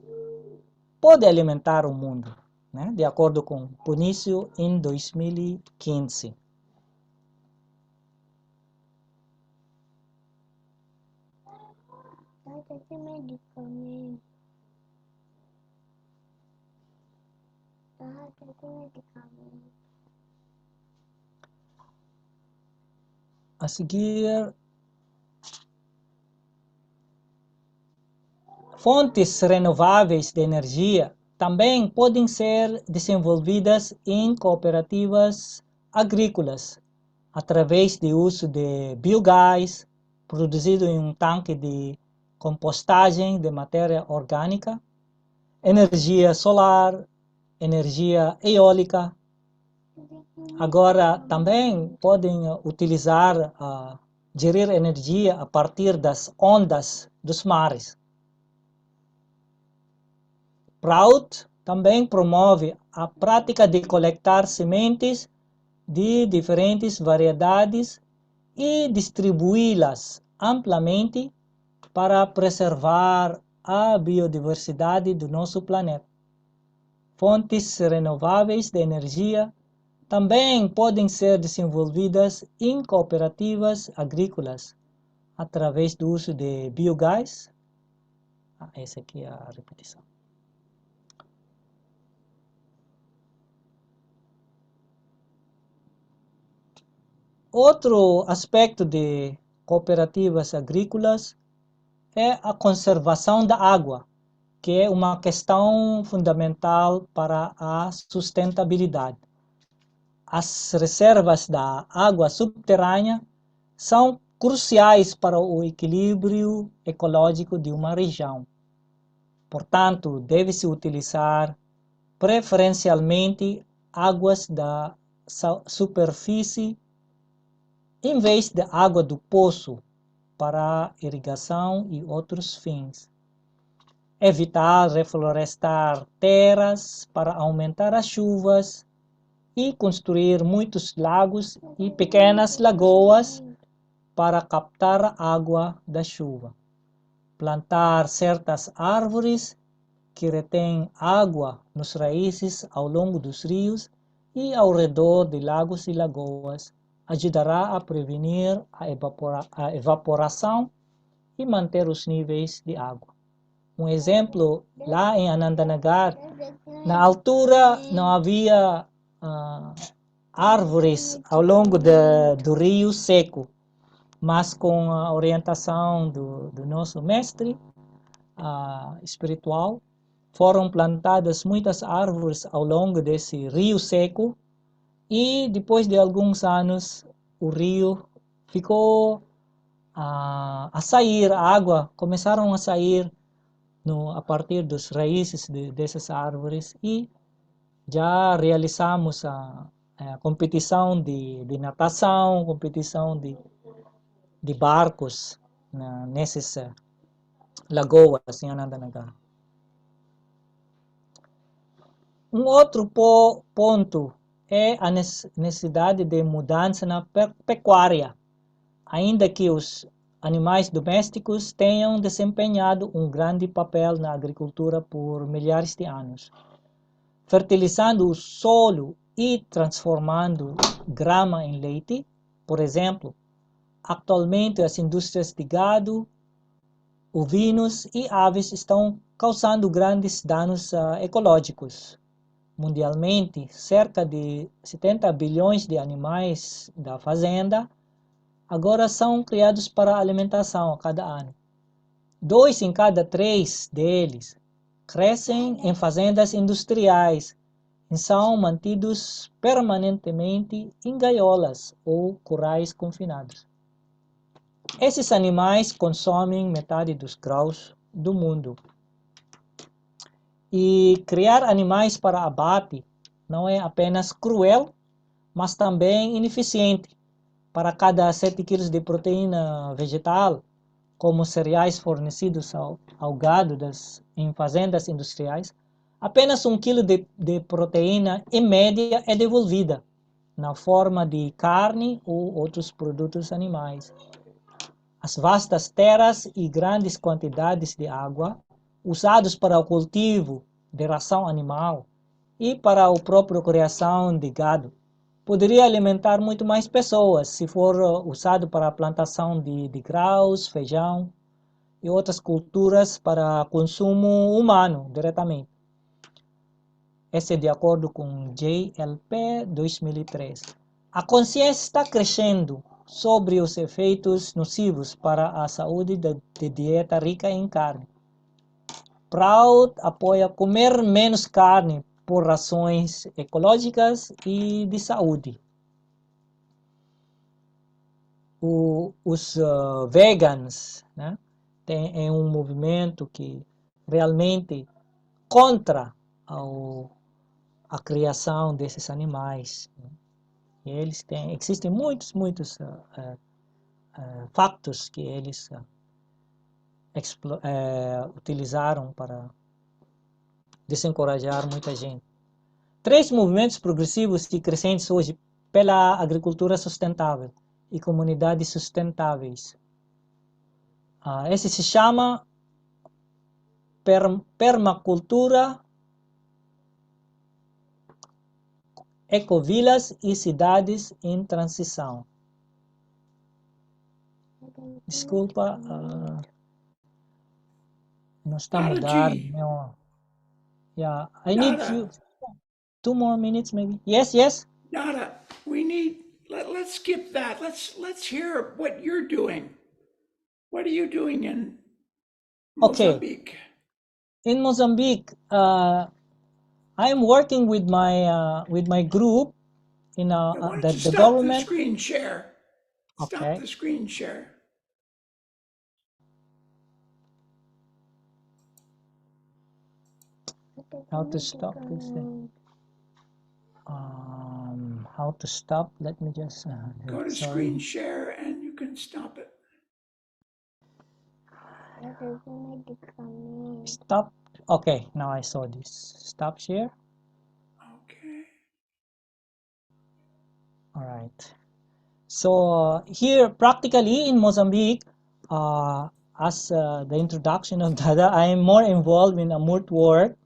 pode alimentar o mundo, né? De acordo com Punício, em 2015. A seguir, fontes renováveis de energia também podem ser desenvolvidas em cooperativas agrícolas através do uso de biogás produzido em um tanque de compostagem de matéria orgânica, energia solar, energia eólica. Agora, também podem utilizar, gerir energia a partir das ondas dos mares. Prout também promove a prática de coletar sementes de diferentes variedades e distribuí-las amplamente para preservar a biodiversidade do nosso planeta. Fontes renováveis de energia também podem ser desenvolvidas em cooperativas agrícolas através do uso de biogás. Essa aqui é a repetição. Outro aspecto de cooperativas agrícolas é a conservação da água, que é uma questão fundamental para a sustentabilidade. As reservas da água subterrânea são cruciais para o equilíbrio ecológico de uma região. Portanto, deve-se utilizar preferencialmente águas da superfície em vez de água do poço para irrigação e outros fins. Evitar reflorestar terras para aumentar as chuvas e construir muitos lagos e pequenas lagoas para captar a água da chuva. Plantar certas árvores que retêm água nas raízes ao longo dos rios e ao redor de lagos e lagoas ajudará a prevenir a evaporação e manter os níveis de água. Um exemplo, lá em Anandanagar, na altura não havia árvores ao longo do rio seco, mas com a orientação do nosso mestre espiritual, foram plantadas muitas árvores ao longo desse rio seco e depois de alguns anos o rio ficou a sair, a água começaram a sair a partir das raízes dessas árvores e já realizamos a competição de natação, competição de barcos nessas lagoas em Anandanagar. Um outro ponto é a necessidade de mudança na pecuária, ainda que os animais domésticos tenham desempenhado um grande papel na agricultura por milhares de anos, fertilizando o solo e transformando grama em leite. Por exemplo, atualmente as indústrias de gado, ovinos e aves estão causando grandes danos ecológicos. Mundialmente, cerca de 70 bilhões de animais da fazenda agora são criados para alimentação a cada ano. 2 em cada 3 deles crescem em fazendas industriais e são mantidos permanentemente em gaiolas ou currais confinados. Esses animais consomem metade dos grãos do mundo E criar animais para abate não é apenas cruel, mas também ineficiente. Para cada 7 quilos de proteína vegetal, como cereais fornecidos ao gado em fazendas industriais, apenas 1 quilo de proteína, em média, é devolvida na forma de carne ou outros produtos animais. As vastas terras e grandes quantidades de água usados para o cultivo de ração animal e para a própria criação de gado poderia alimentar muito mais pessoas se for usado para a plantação de grãos, feijão e outras culturas para consumo humano diretamente. Esse é de acordo com JLP 2003. A consciência está crescendo sobre os efeitos nocivos para a saúde de dieta rica em carne. Proud apoia comer menos carne por razões ecológicas e de saúde. Os vegans, né, é um movimento que realmente contra a criação desses animais. E existem muitos factos que eles utilizaram para desencorajar muita gente. 3 movimentos progressivos e crescentes hoje pela agricultura sustentável e comunidades sustentáveis. Esse se chama permacultura, ecovilas e cidades em transição. Desculpa, não está a mudar. Yeah, I need you 2 more minutes maybe. Yes. Nada, let's skip that. Let's hear what you're doing. What are you doing in Mozambique? Okay. In Mozambique, I am working with my group in Why don't the you stop government. the screen share? Okay. Stop the screen share. How to stop this thing? How to stop? Let me just go to screen share and you can stop it. Stop. Okay, now I saw this. Stop share. Okay. All right. So here, practically in Mozambique, as the introduction of Dada, I am more involved in Amurt work.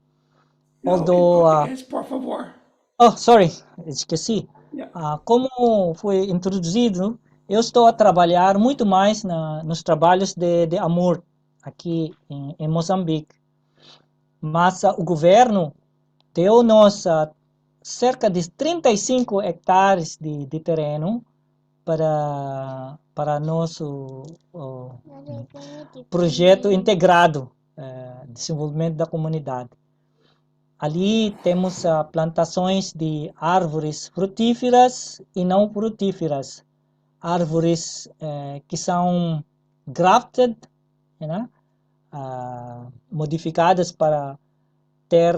No, although, en português, por favor. Oh, sorry, esqueci. Yeah. Como foi introduzido, eu estou a trabalhar muito mais nos trabalhos de Amur aqui em Moçambique. Mas o governo deu-nos cerca de 35 hectares de terreno para nosso projeto integrado de desenvolvimento da comunidade. Ali temos plantações de árvores frutíferas e não frutíferas. Árvores que são grafted, né? Modificadas para ter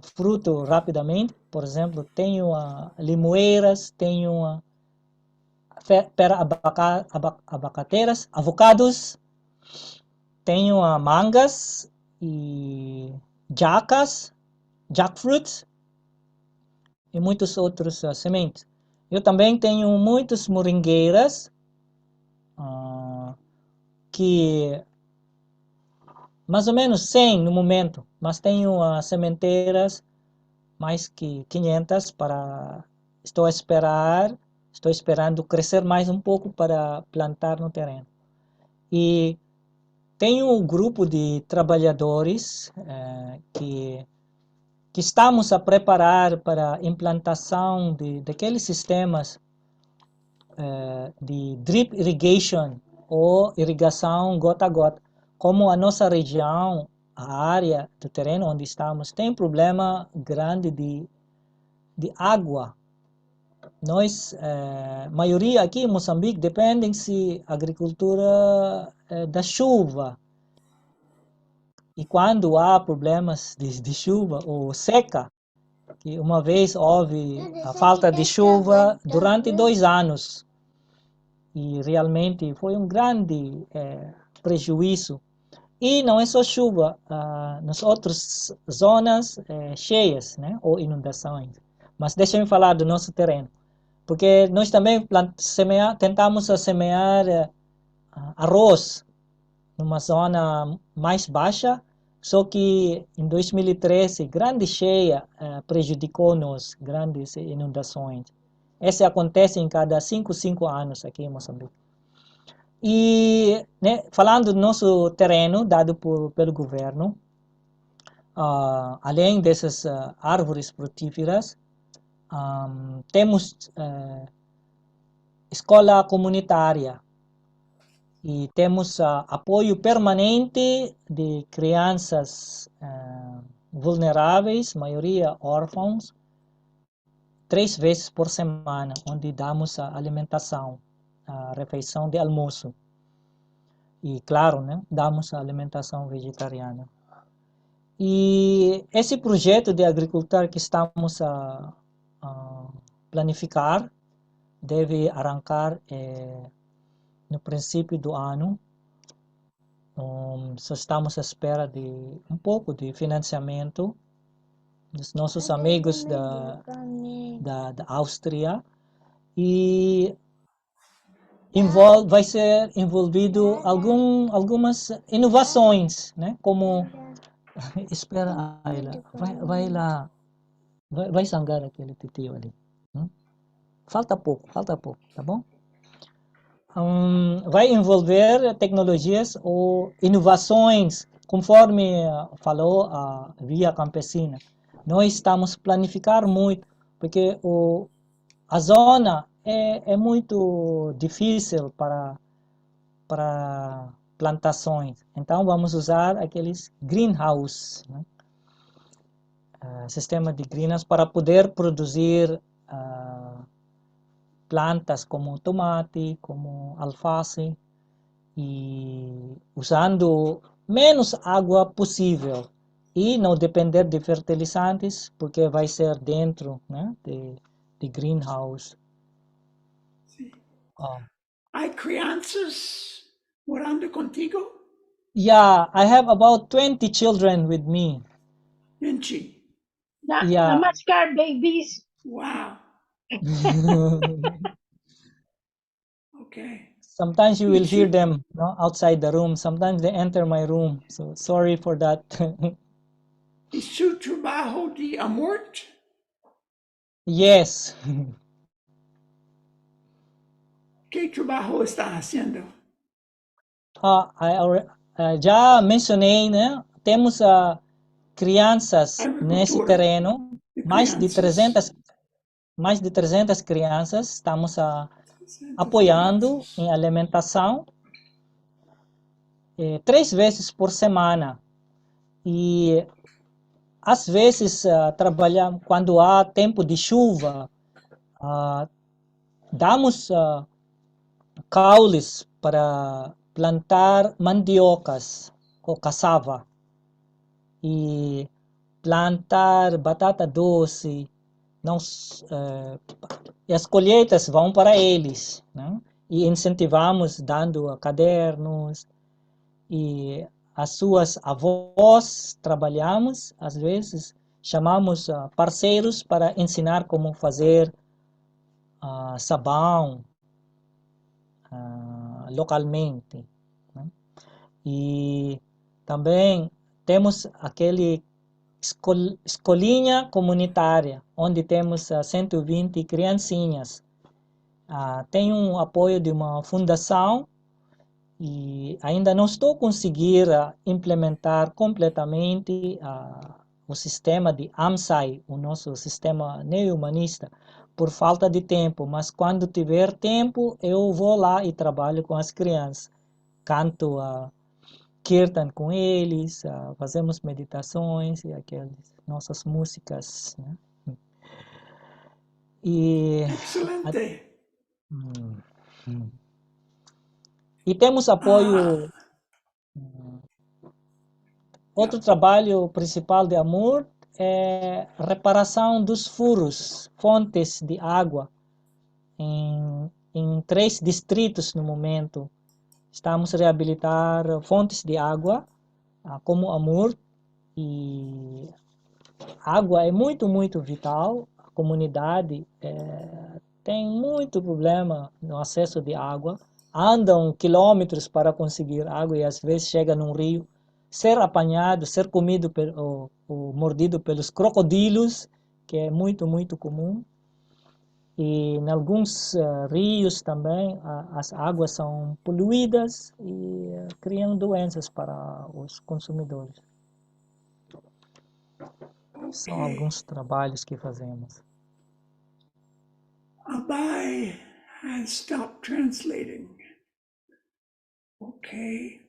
fruto rapidamente. Por exemplo, tenho limoeiras, tenho abacateiras, avocados, tenho mangas e jacas, jackfruit e muitos outros sementes. Eu também tenho muitas moringueiras que mais ou menos 100 no momento, mas tenho sementeiras mais que 500 para estou esperando crescer mais um pouco para plantar no terreno. E tenho um grupo de trabalhadores que estamos a preparar para a implantação daqueles sistemas de drip irrigation ou irrigação gota a gota. Como a nossa região, a área do terreno onde estamos, tem problema grande de água. Nós, maioria aqui em Moçambique, dependem-se agricultura da chuva. E quando há problemas de chuva ou seca, que uma vez houve a falta de chuva durante 2 anos, e realmente foi um grande prejuízo. E não é só chuva, nas outras zonas cheias, né, ou inundações. Mas deixa-me falar do nosso terreno, porque nós também tentamos semear arroz numa zona mais baixa, só que em 2013, grande cheia prejudicou-nos, grandes inundações. Esse acontece em cada 5 anos aqui em Moçambique. E, né, falando do nosso terreno dado pelo governo, além dessas árvores frutíferas, temos escola comunitária e temos apoio permanente de crianças vulneráveis, maioria órfãos, 3 vezes por semana, onde damos a alimentação, a refeição de almoço. E, claro, né, damos a alimentação vegetariana. E esse projeto de agricultura que estamos a planificar deve arrancar no princípio do ano. Só estamos à espera de um pouco de financiamento dos nossos amigos da Áustria e vai ser envolvido algumas inovações, né? Como espera, Ayla, vai lá, vai sangar aquele titio ali. Falta pouco, tá bom? Vai envolver tecnologias ou inovações, conforme falou a Via Campesina. Nós estamos planificar muito, porque a zona é muito difícil para plantações. Então, vamos usar aqueles greenhouse, né? Sistema de greenhouse para poder produzir plantas como tomate, como alface, e usando menos água possível e não depender de fertilizantes, porque vai ser dentro, né, de greenhouse. Hay crianças morando contigo? Yeah, I have about 20 children with me. 20. Yeah. Namaskar, babies. Wow. Okay. Sometimes you will hear them, no, outside the room. Sometimes they enter my room. So sorry for that. ¿Y su trabajo de amor? Yes. ¿Qué trabajo está haciendo? Já mencionei, né? Temos crianças nesse terreno, mais de 300 crianças. Estamos apoiando em alimentação 3 vezes por semana. E às vezes trabalhamos quando há tempo de chuva, damos caules para plantar mandiocas ou caçava e plantar batata doce. E as colheitas vão para eles, né? E incentivamos dando cadernos, e as suas avós trabalhamos, às vezes chamamos parceiros para ensinar como fazer sabão localmente, né? E também temos aquele escolinha comunitária, onde temos 120 criancinhas. Tem um apoio de uma fundação e ainda não estou conseguindo implementar completamente o sistema de AMSAI, o nosso sistema neo-humanista, por falta de tempo, mas quando tiver tempo eu vou lá e trabalho com as crianças, canto kirtan com eles, fazemos meditações e aquelas nossas músicas, né? Excelente. E temos apoio outro trabalho principal de Amur é reparação dos furos, fontes de água em 3 distritos no momento. Estamos a reabilitar fontes de água, como Amur, e água é muito vital. A comunidade tem muito problema no acesso de água. Andam quilômetros para conseguir água e às vezes chega num rio, ser apanhado, ser comido ou mordido pelos crocodilos, que é muito comum. E em alguns rios também as águas são poluídas e criam doenças para os consumidores. São Okay. alguns trabalhos que fazemos. Abai has stopped translating. Okay.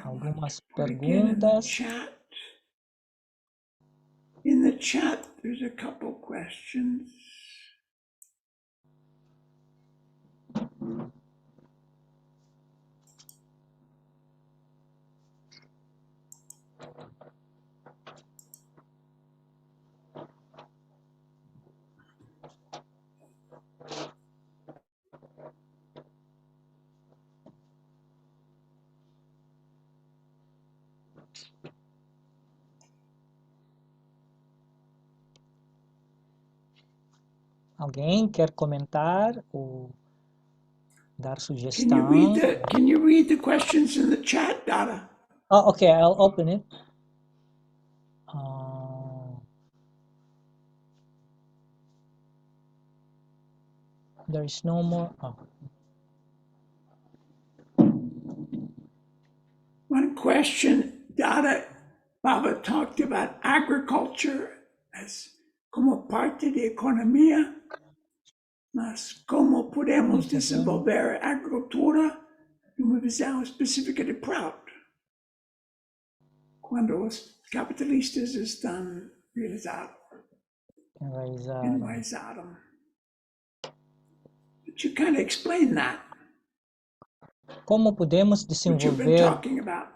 Algumas Put again in the perguntas. chat. In the chat, there's a couple questions. Alguém quer comentar ou dar Can you sugestão? read the questions in the chat, Dada? Oh, okay, I'll open it. There is no more. Oh. One question, Dada Baba talked about agriculture as como parte de economía, mas como podemos desenvolver a agricultura de uma visão específica de Prout, quando os capitalistas estão enraizados. Could you kind of explain that? Como podemos What you've been desenvolver? talking about.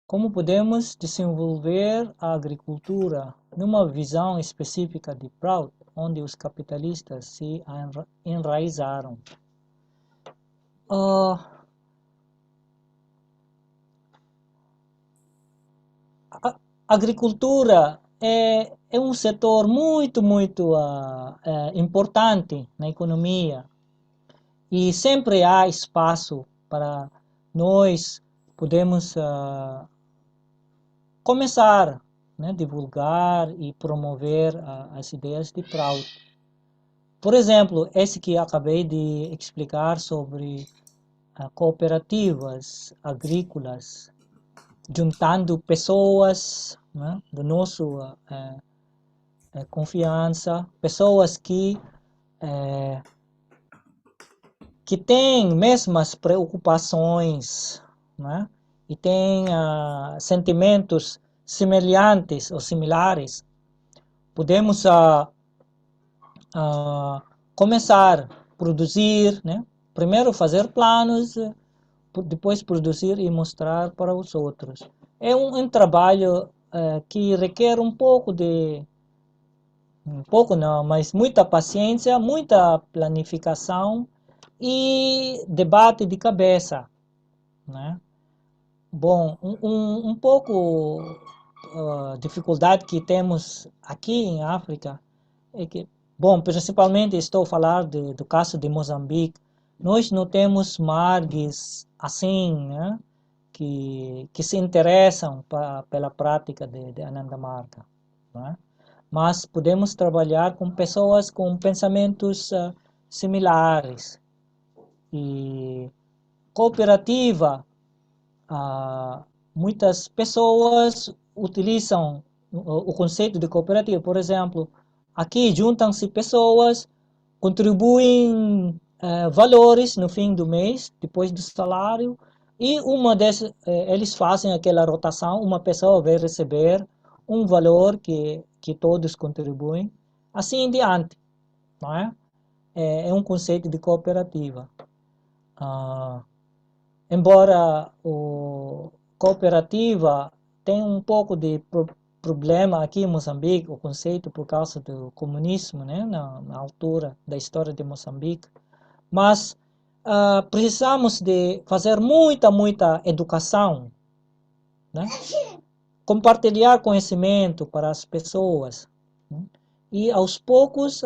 Como podemos desenvolver a agricultura numa visão específica de Prout, onde os capitalistas se enraizaram? A agricultura é um setor muito importante na economia e sempre há espaço para nós podemos começar, né, divulgar e promover as ideias de Prout. Por exemplo, esse que acabei de explicar sobre cooperativas agrícolas, juntando pessoas, né, do nosso confiança, pessoas que têm mesmas preocupações, né, e têm sentimentos semelhantes ou similares. Podemos começar a produzir, né, primeiro fazer planos, depois produzir e mostrar para os outros. É um trabalho que requer um pouco não, mas muita paciência, muita planificação e debate de cabeça, né? Bom, um pouco dificuldade que temos aqui em África é que, bom, principalmente estou a falar do caso de Moçambique, nós não temos margens assim, né, que se interessam pela prática de Ananda Marga, né? Mas podemos trabalhar com pessoas com pensamentos similares. E cooperativa, muitas pessoas utilizam o conceito de cooperativa. Por exemplo, aqui juntam-se pessoas, contribuem valores no fim do mês, depois do salário, e eles fazem aquela rotação, uma pessoa vai receber um valor que todos contribuem, assim em diante, não é? É um conceito de cooperativa. embora o cooperativa tem um pouco de problema aqui em Moçambique, o conceito por causa do comunismo, né, na altura da história de Moçambique, mas precisamos de fazer muita educação, né? Compartilhar conhecimento para as pessoas, né? E aos poucos,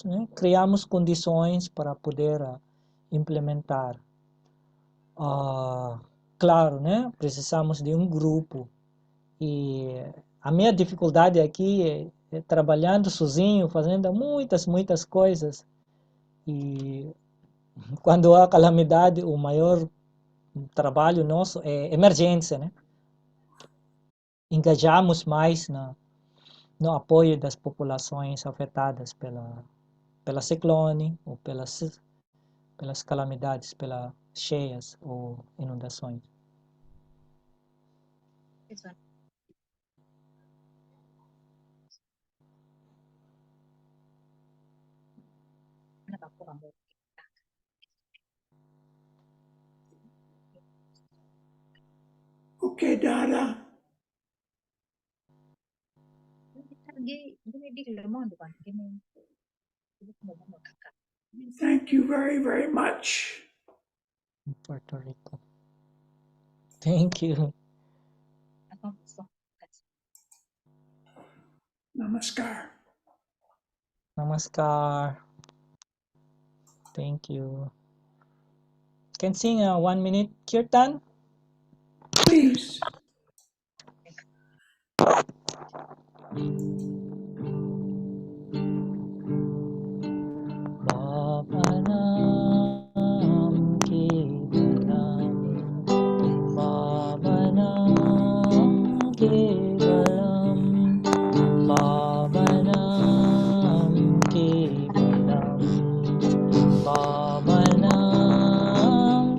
né, criamos condições para poder implementar. Claro, né? Precisamos de um grupo. E a minha dificuldade aqui é trabalhando sozinho, fazendo muitas coisas. E quando há calamidade, o maior trabalho nosso é emergência, né? Engajamos mais no apoio das populações afetadas pela ciclone ou pelas calamidades, pelas cheias ou inundações. Exato. Okay, Dada. Thank you very, very much. In Puerto Rico. Thank you. Namaskar. Namaskar. Thank you. Can sing a 1 minute kirtan? Please. Bhavanam kevalam, Bhavanam kevalam, Bhavanam kevalam, Bhavanam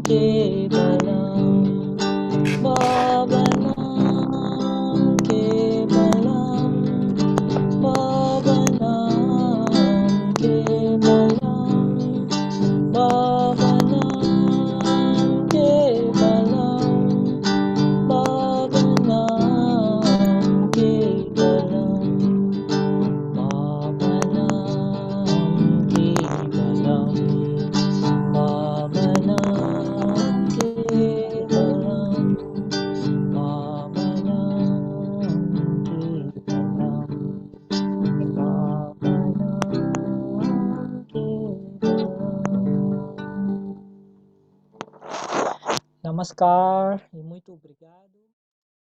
kevalam, Bhavanam kevalam, Bhavanam kevalam, Bhavanam kevalam, Bhavanam kevalam, Bhavanam kevalam, Bhavanam kevalam, Bhavanam kevalam, Bhavanam kevalam. Namaskar e muito obrigado.